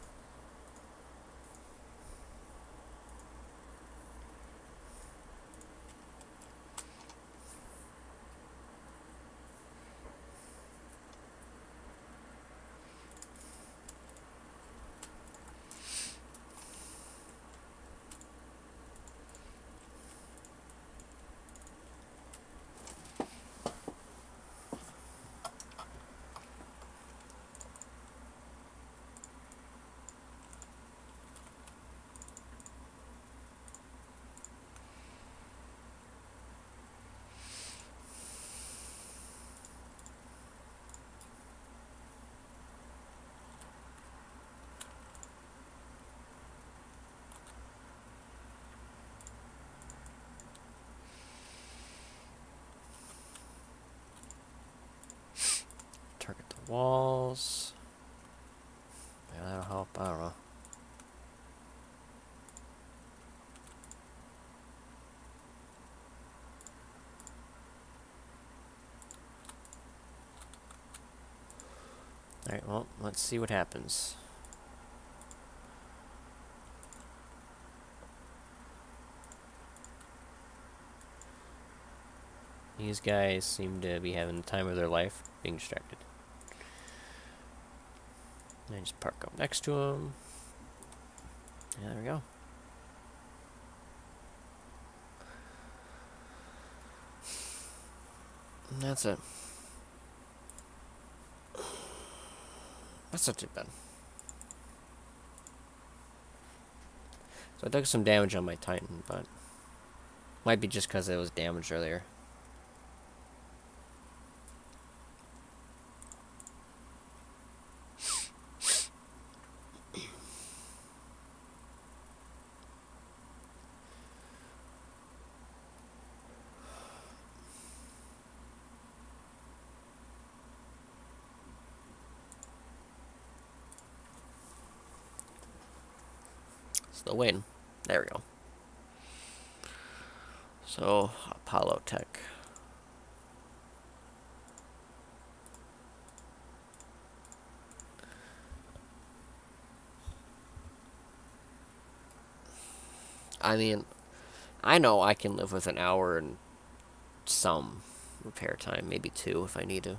Target the walls. Yeah, that'll help. I don't know. Alright, well, let's see what happens. These guys seem to be having the time of their life being distracted. And I just park up next to them. Yeah, there we go. And that's it. That's not too bad. So I took some damage on my Titan, but might be just because it was damaged earlier. Still waiting. There we go. So, Apollo Tech. I mean, I know I can live with an hour and some repair time, maybe 2 if I need to.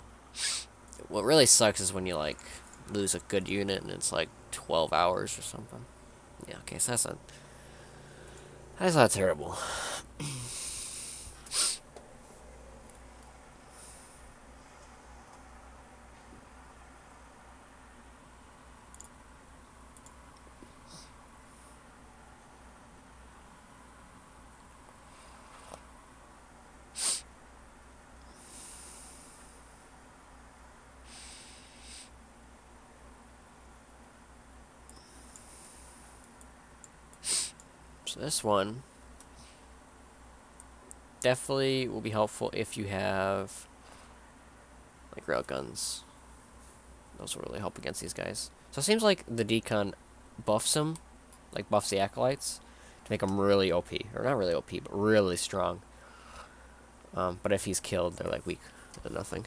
What really sucks is when you, like, lose a good unit and it's like 12 hours or something. Yeah, okay, so that's not terrible. So this one definitely will be helpful if you have like railguns. Those will really help against these guys. So it seems like the decon buffs them, like buffs the acolytes, to make them really OP. Or not really OP, but really strong. But if he's killed, they're like weak to nothing.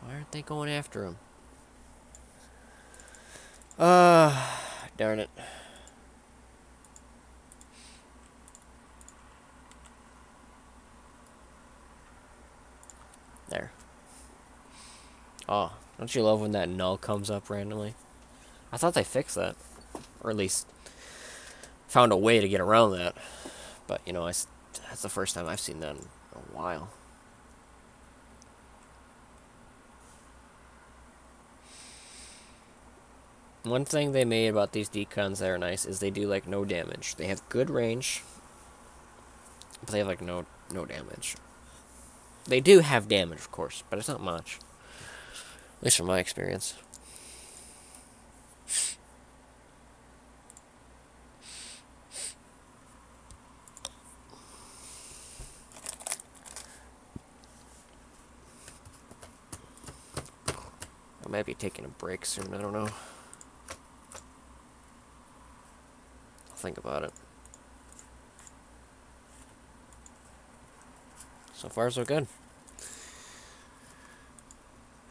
Why aren't they going after him? Darn it. There. Oh, don't you love when that null comes up randomly? I thought they fixed that. Or at least found a way to get around that. But, you know, that's the first time I've seen that in a while. One thing they made about these decons that are nice is they do, like, no damage. They have good range, but they have, like, no damage. They do have damage, of course, but it's not much. At least from my experience. I might be taking a break soon, I don't know. I'll think about it. So far, so good.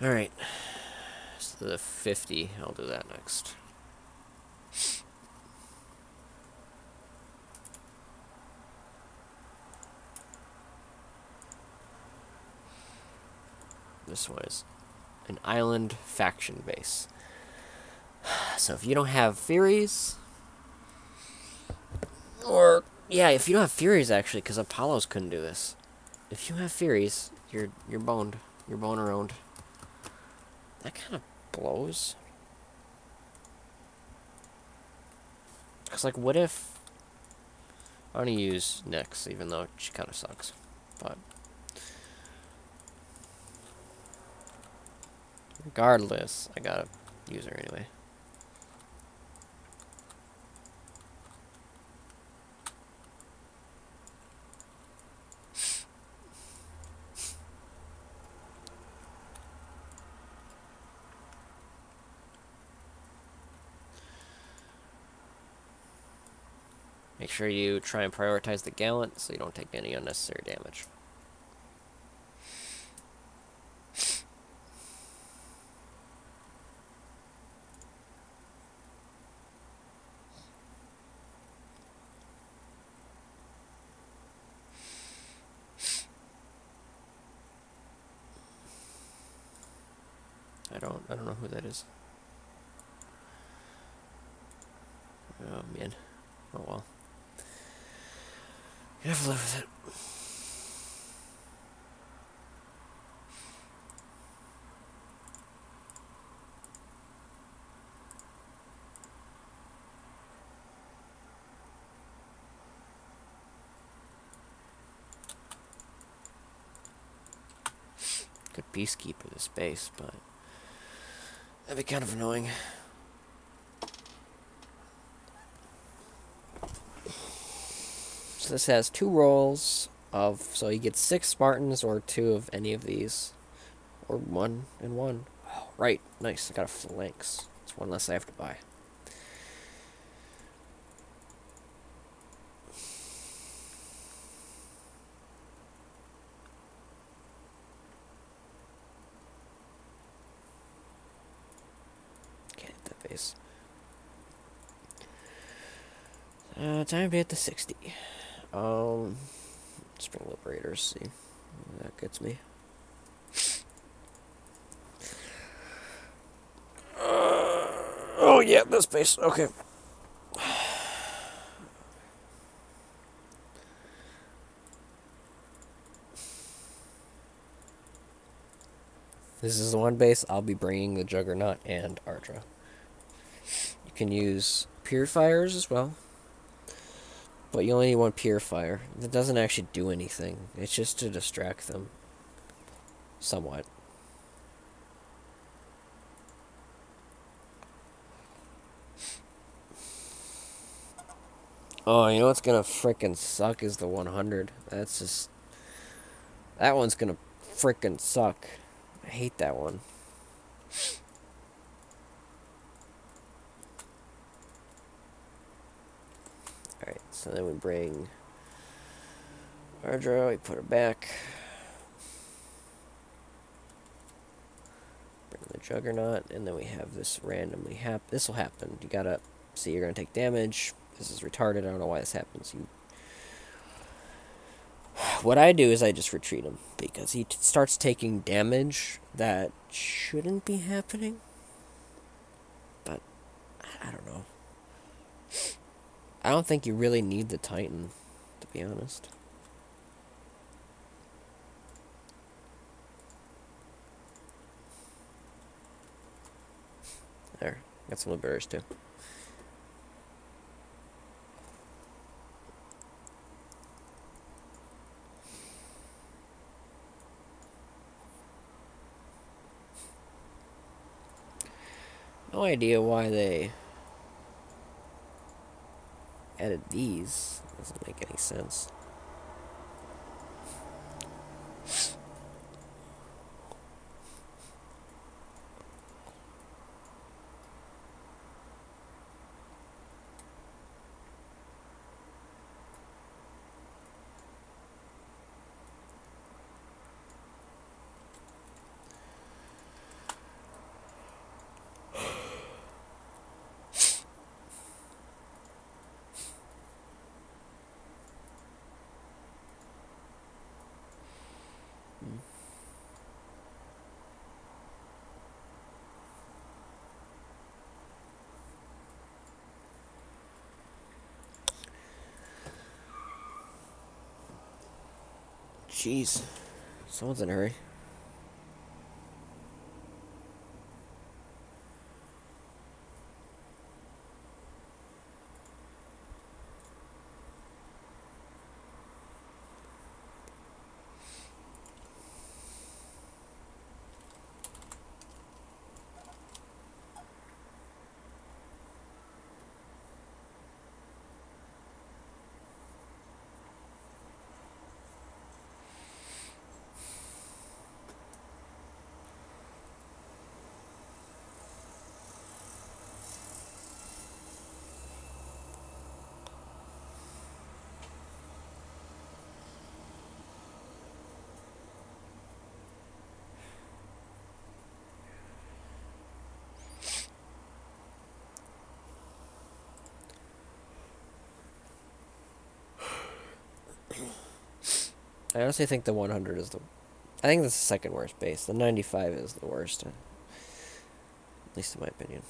Alright. So the 50, I'll do that next. This was an island faction base. So if you don't have Furies, or yeah, if you don't have Furies actually, because Apollos couldn't do this. If you have Furies, you're boned. You're bone around. That kind of blows. Cause like, what if I'm gonna use Nyx, even though she kind of sucks, but regardless, I gotta use her anyway. Make sure you try and prioritize the Gallant so you don't take any unnecessary damage. I don't know who that is. Oh man. Oh well. You have to live with it. Good peacekeeper this base, but that'd be kind of annoying. So this has 2 rolls of, so you get 6 Spartans or 2 of any of these. Or 1 and 1. Oh, right, nice, I got a phalanx. It's 1 less I have to buy. Can't hit that base. Time to hit the 60. Spring Liberators, see. That gets me. Oh yeah, this base, okay. This is the one base I'll be bringing the Juggernaut and Ardra. You can use Purifiers as well, but you only need 1 Purifier. That doesn't actually do anything. It's just to distract them. Somewhat. Oh, you know what's gonna frickin' suck is the 100. That's just... That one's gonna frickin' suck. I hate that one. Alright, so then we bring Ardra, we put her back. Bring the Juggernaut, and then we have this randomly this will happen. You gotta see you're gonna take damage. This is retarded, I don't know why this happens. What I do is I just retreat him, because he starts taking damage that shouldn't be happening. But, I don't know. I don't think you really need the Titan, to be honest. There, got some Liberators too. No idea why they added these. Doesn't make any sense. Jeez. Someone's in a hurry. I honestly think the 100 is the... I think that's the second worst base. The 95 is the worst. At least in my opinion.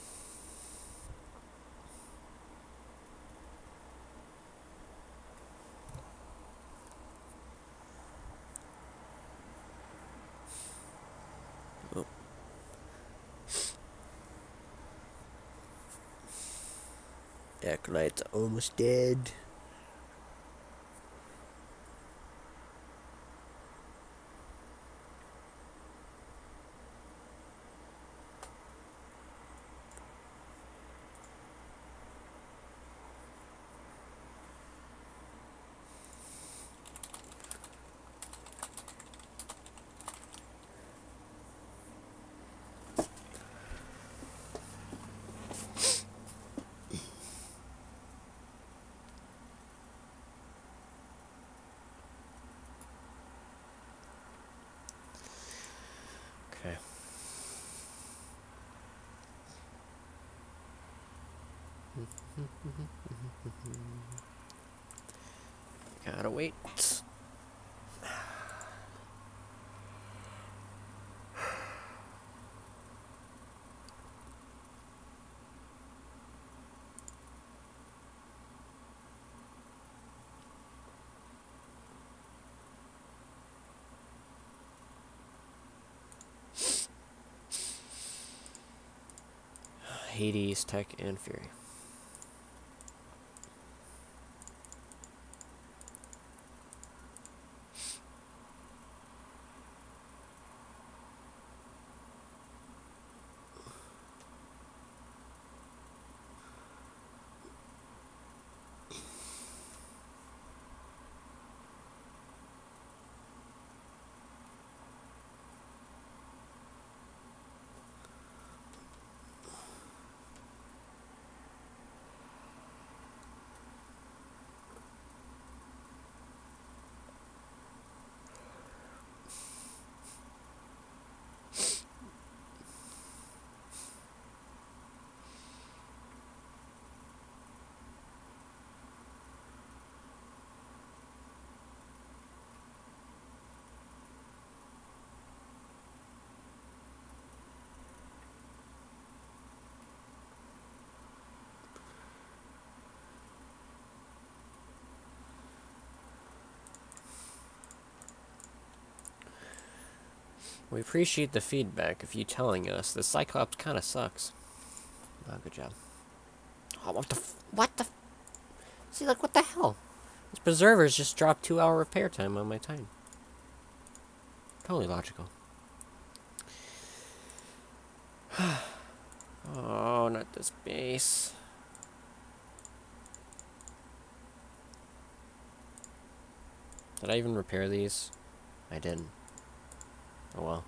Oh. Acolyte's almost dead. Okay. Gotta wait. Hades, Tech, and Fury. We appreciate the feedback of you telling us the Cyclops kind of sucks. Oh, good job. Oh, what the see, like, what the hell? These preservers just dropped 2-hour repair time on my time. Totally logical. Oh, not this base. Did I even repair these? I didn't. Oh well.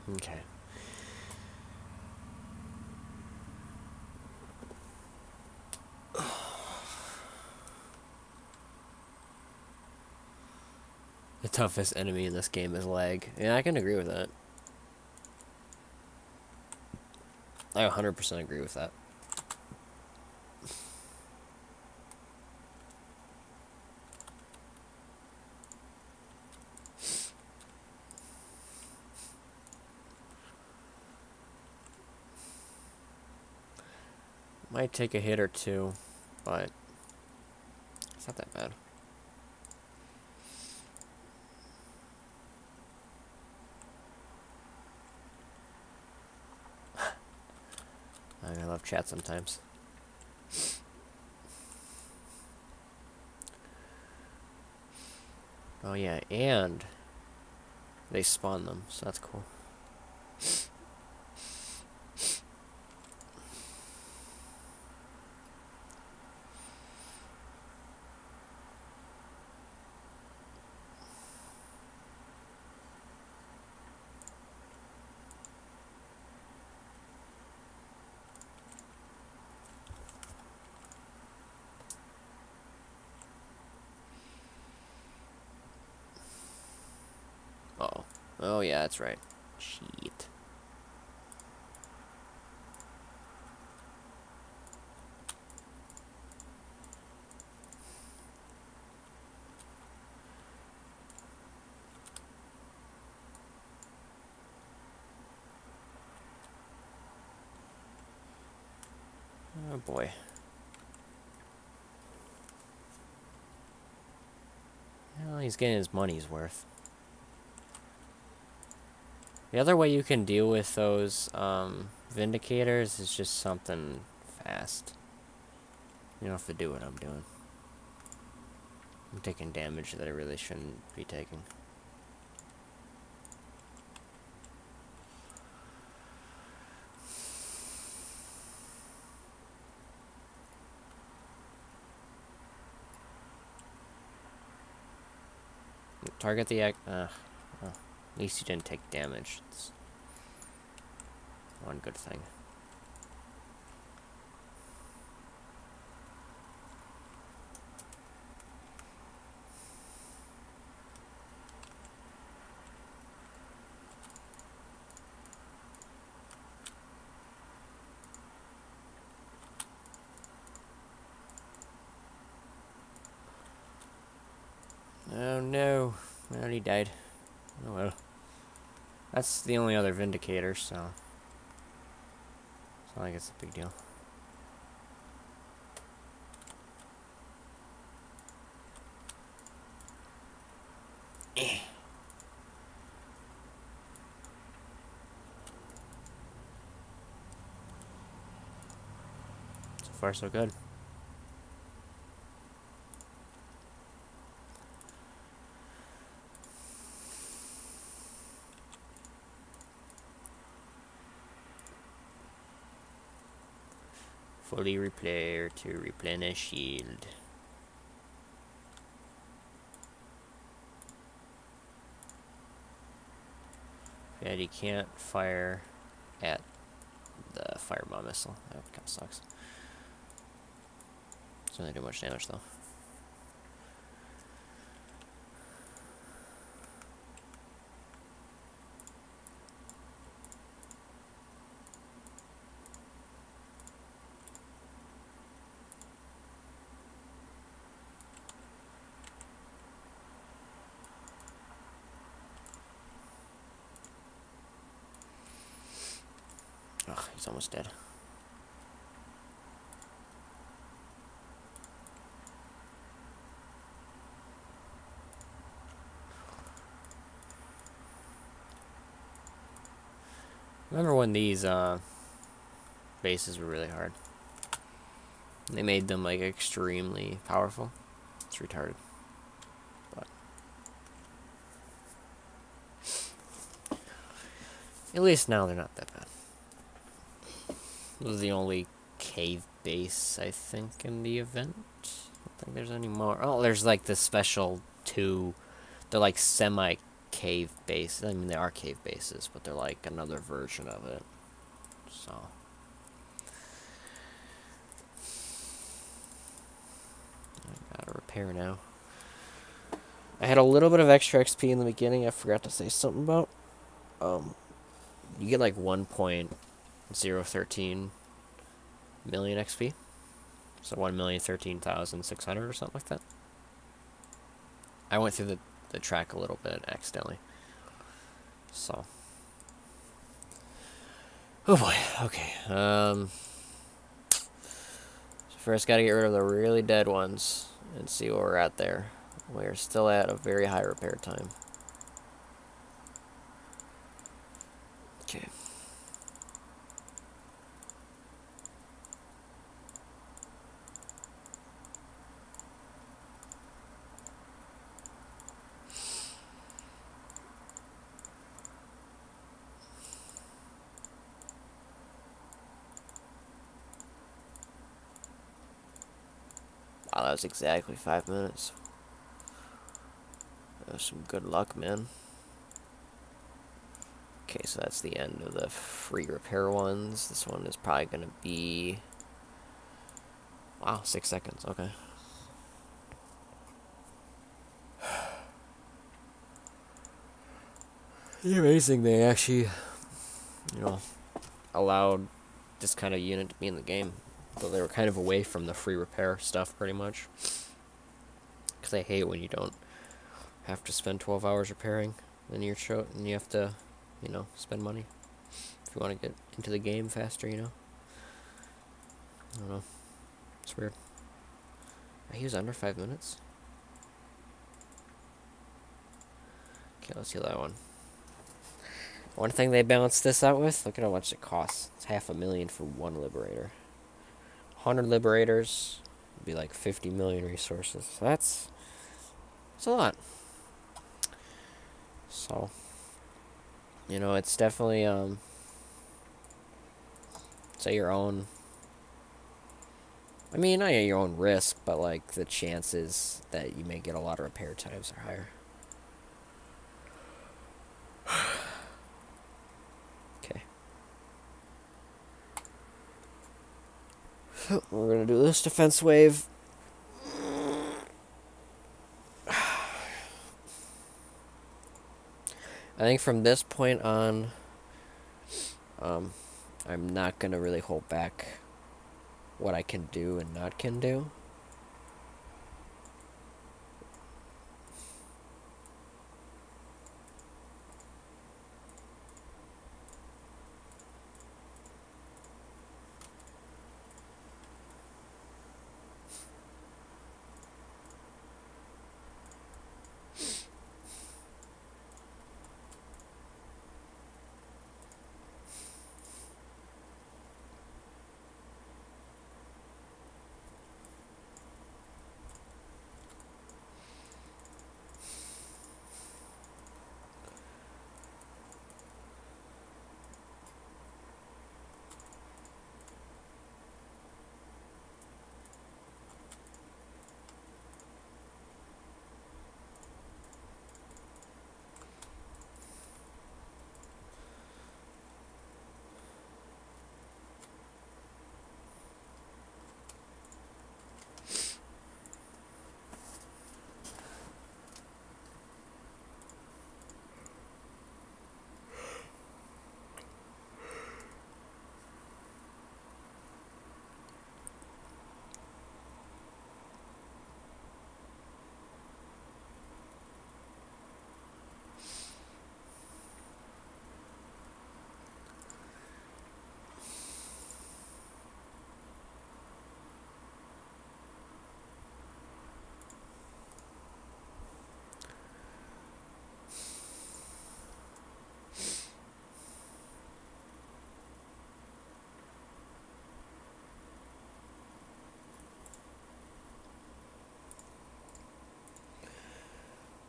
Okay. The toughest enemy in this game is lag. Yeah, I can agree with that. I 100% agree with that. Might take a hit or two, but it's not that bad. I love chat sometimes. Oh yeah, and they spawn them, so that's cool. Uh-oh. Oh, yeah, that's right. Shit. Oh, boy. Well, he's getting his money's worth. The other way you can deal with those Vindicators is just something fast. You don't have to do what I'm doing. I'm taking damage that I really shouldn't be taking. Target the well, at least you didn't take damage. It's one good thing. Oh no. Well, he died. Oh well. That's the only other Vindicator, so it's not like it's a big deal. So far, so good. Fully repair to replenish shield. Yeah, you can't fire at the firebomb missile. That kind of sucks. Doesn't really do much damage though. Ugh, he's almost dead. Remember when these bases were really hard? They made them like extremely powerful. It's retarded. But at least now they're not that bad. This is the only cave base, I think, in the event. I don't think there's any more. Oh, there's like the special two. They're like semi-cave bases. I mean, they are cave bases, but they're like another version of it. So. I gotta repair now. I had a little bit of extra XP in the beginning. I forgot to say something about. You get like 1.013 million XP. So 1,013,600 or something like that. I went through the track a little bit accidentally. So. Oh boy, okay. First gotta get rid of the really dead ones and see where we're at there. We're still at a very high repair time. Okay. Wow, that was exactly 5 minutes. That was some good luck, man. Okay, so that's the end of the free repair ones. This one is probably going to be... Wow, 6 seconds, okay. It's amazing they actually, you know, allowed this kind of unit to be in the game. Though they were kind of away from the free repair stuff pretty much. Because I hate when you don't have to spend 12 hours repairing. Then you're and you have to, you know, spend money. If you want to get into the game faster, you know. I don't know. It's weird. He was under 5 minutes. Okay, let's heal that one. One thing they balanced this out with, look at how much it costs. It's $500,000 for one liberator. 100 liberators would be like 50 million resources. So that's a lot. So, you know, it's definitely say your own. I mean, not at your own risk, but like the chances that you may get a lot of repair times are higher. Okay. So we're gonna do this defense wave. I think from this point on, I'm not gonna really hold back what I can do and not can do.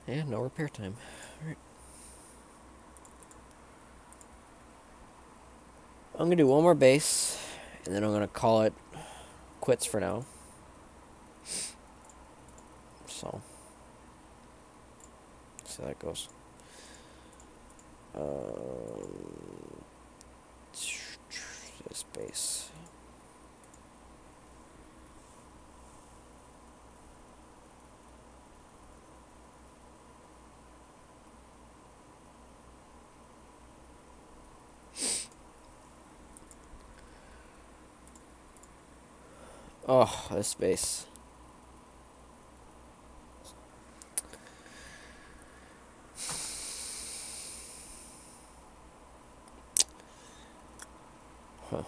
Yeah, no repair time. Alright. I'm gonna do one more base, and then I'm gonna call it quits for now. So, see how that goes. This base. Oh, this base. Huh.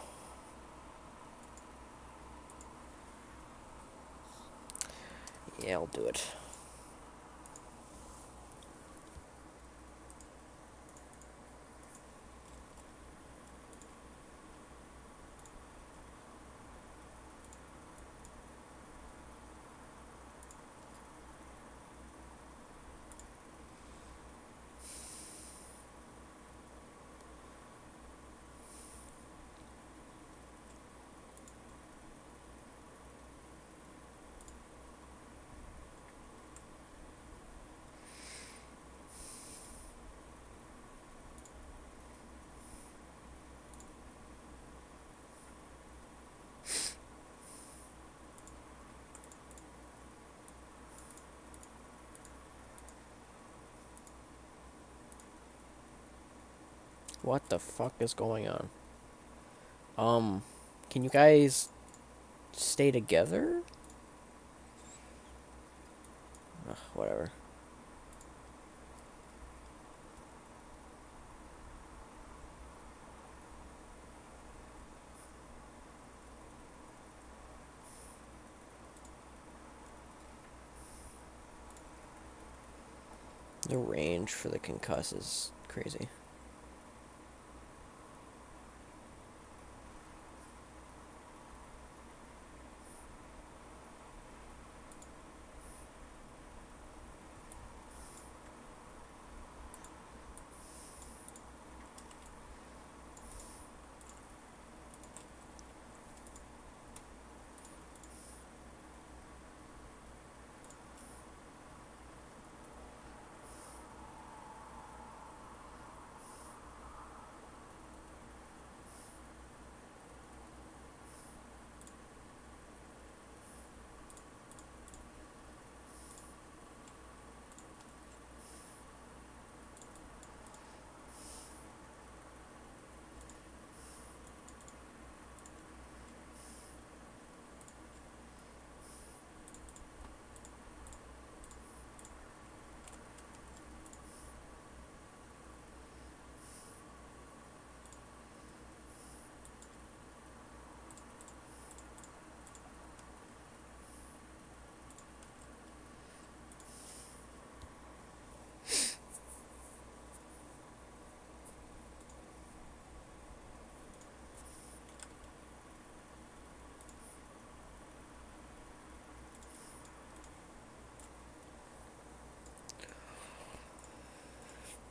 Yeah, I'll do it. What the fuck is going on? Can you guys stay together? Ugh, whatever. The range for the concuss is crazy.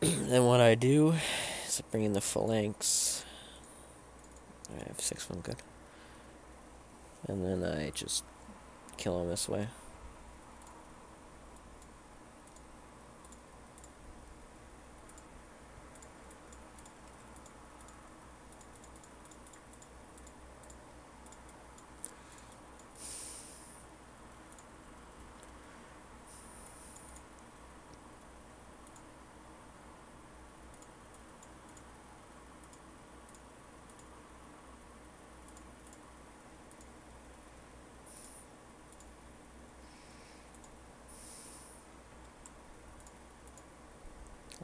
Then what I do is I bring in the phalanx. I have 6 of them, good. And then I just kill them this way.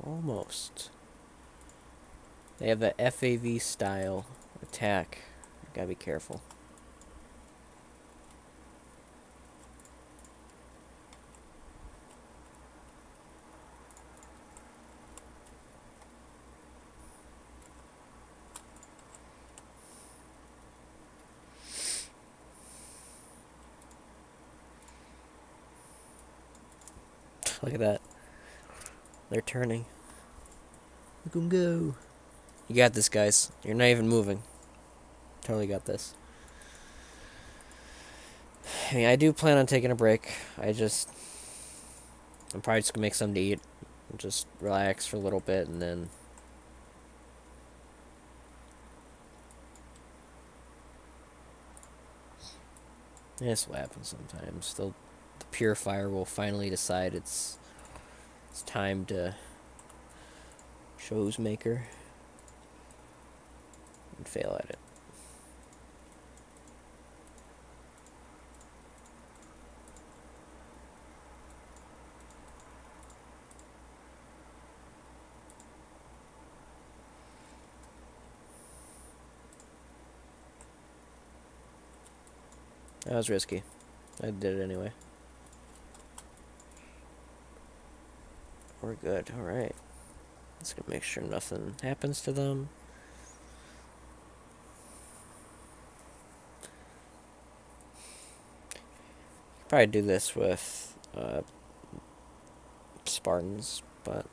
Almost. They have the FAV style attack. Gotta be careful. Look at that. They're turning. Look them go. You got this, guys. You're not even moving. Totally got this. I mean, I do plan on taking a break. I'm probably just gonna make something to eat. And just relax for a little bit and then... This will happen sometimes. The purifier will finally decide it's time to chose maker and fail at it. That was risky. I did it anyway. We're good. Alright. Let's go make sure nothing happens to them. Probably do this with Spartans, but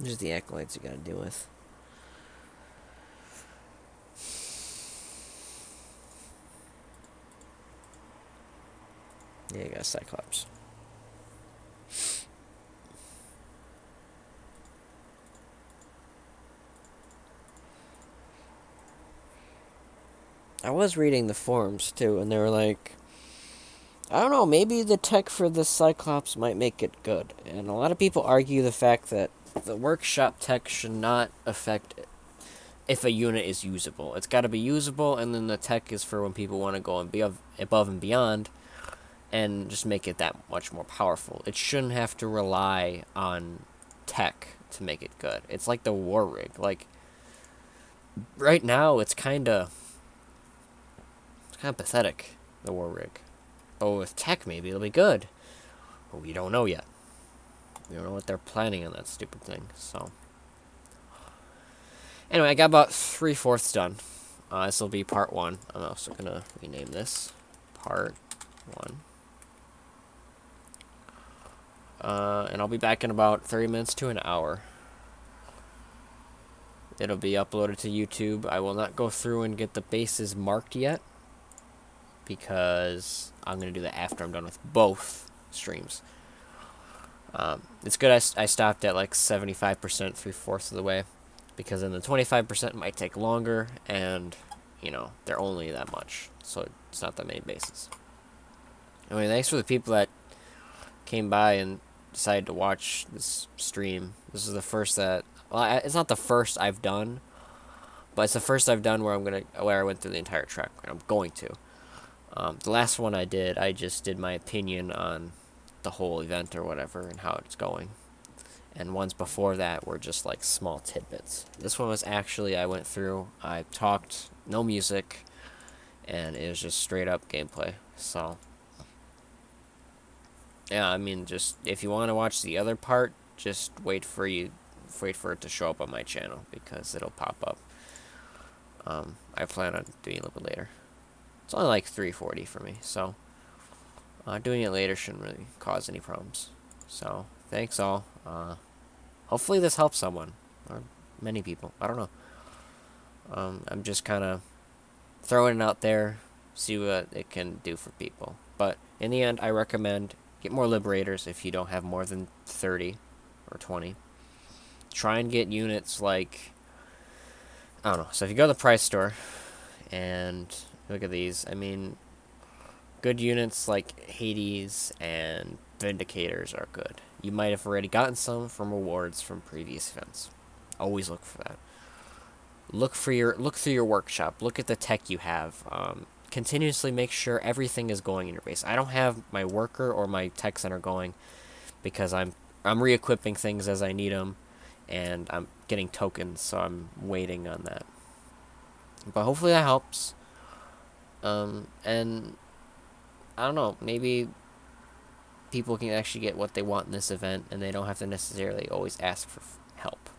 just the acolytes you gotta deal with. Yeah, you got Cyclops. I was reading the forums too, and they were like, I don't know, maybe the tech for the Cyclops might make it good. And a lot of people argue the fact that the workshop tech should not affect if a unit is usable. It's got to be usable, and then the tech is for when people want to go and be above and beyond and just make it that much more powerful. It shouldn't have to rely on tech to make it good. It's like the war rig. Like, right now, it's kind of pathetic, the war rig. But with tech, maybe it'll be good. But we don't know yet. We don't know what they're planning on that stupid thing, so. Anyway, I got about 3/4 done. This will be part 1. I'm also going to rename this part 1. And I'll be back in about 30 minutes to an hour. It'll be uploaded to YouTube. I will not go through and get the bases marked yet, because I'm going to do that after I'm done with both streams. It's good I stopped at like 75%, 3/4 of the way, because then the 25% might take longer, and, you know, they're only that much, so it's not that many bases. Anyway, thanks for the people that came by and decided to watch this stream. This is the first that, well, it's not the first I've done, but it's the first I've done where I went through the entire track. I'm going to. The last one I did, I just did my opinion on the whole event or whatever and how it's going. And ones before that were just like small tidbits. This one was actually, I went through, I talked, no music, and it was just straight up gameplay. So, yeah, I mean, just if you want to watch the other part, just wait for it to show up on my channel, because it'll pop up. I plan on doing it a little bit later. It's only like 3:40 for me, so doing it later shouldn't really cause any problems. So, thanks all. Hopefully this helps someone, or many people. I don't know. I'm just kind of throwing it out there, see what it can do for people. But in the end, I recommend get more Liberators if you don't have more than 30 or 20. Try and get units like, I don't know. So if you go to the price store and look at these, I mean, good units like Hades and Vindicators are good. You might have already gotten some from rewards from previous events. Always look for that. Look through your workshop. Look at the tech you have. Continuously make sure everything is going in your base. I don't have my worker or my tech center going because I'm re-equipping things as I need them, and I'm getting tokens, so I'm waiting on that. But hopefully that helps. And I don't know, maybe people can actually get what they want in this event, and they don't have to necessarily always ask for help.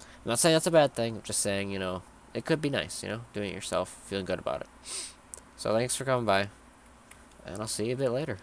I'm not saying that's a bad thing. I'm just saying, you know, it could be nice, you know, doing it yourself, feeling good about it. So thanks for coming by, and I'll see you a bit later.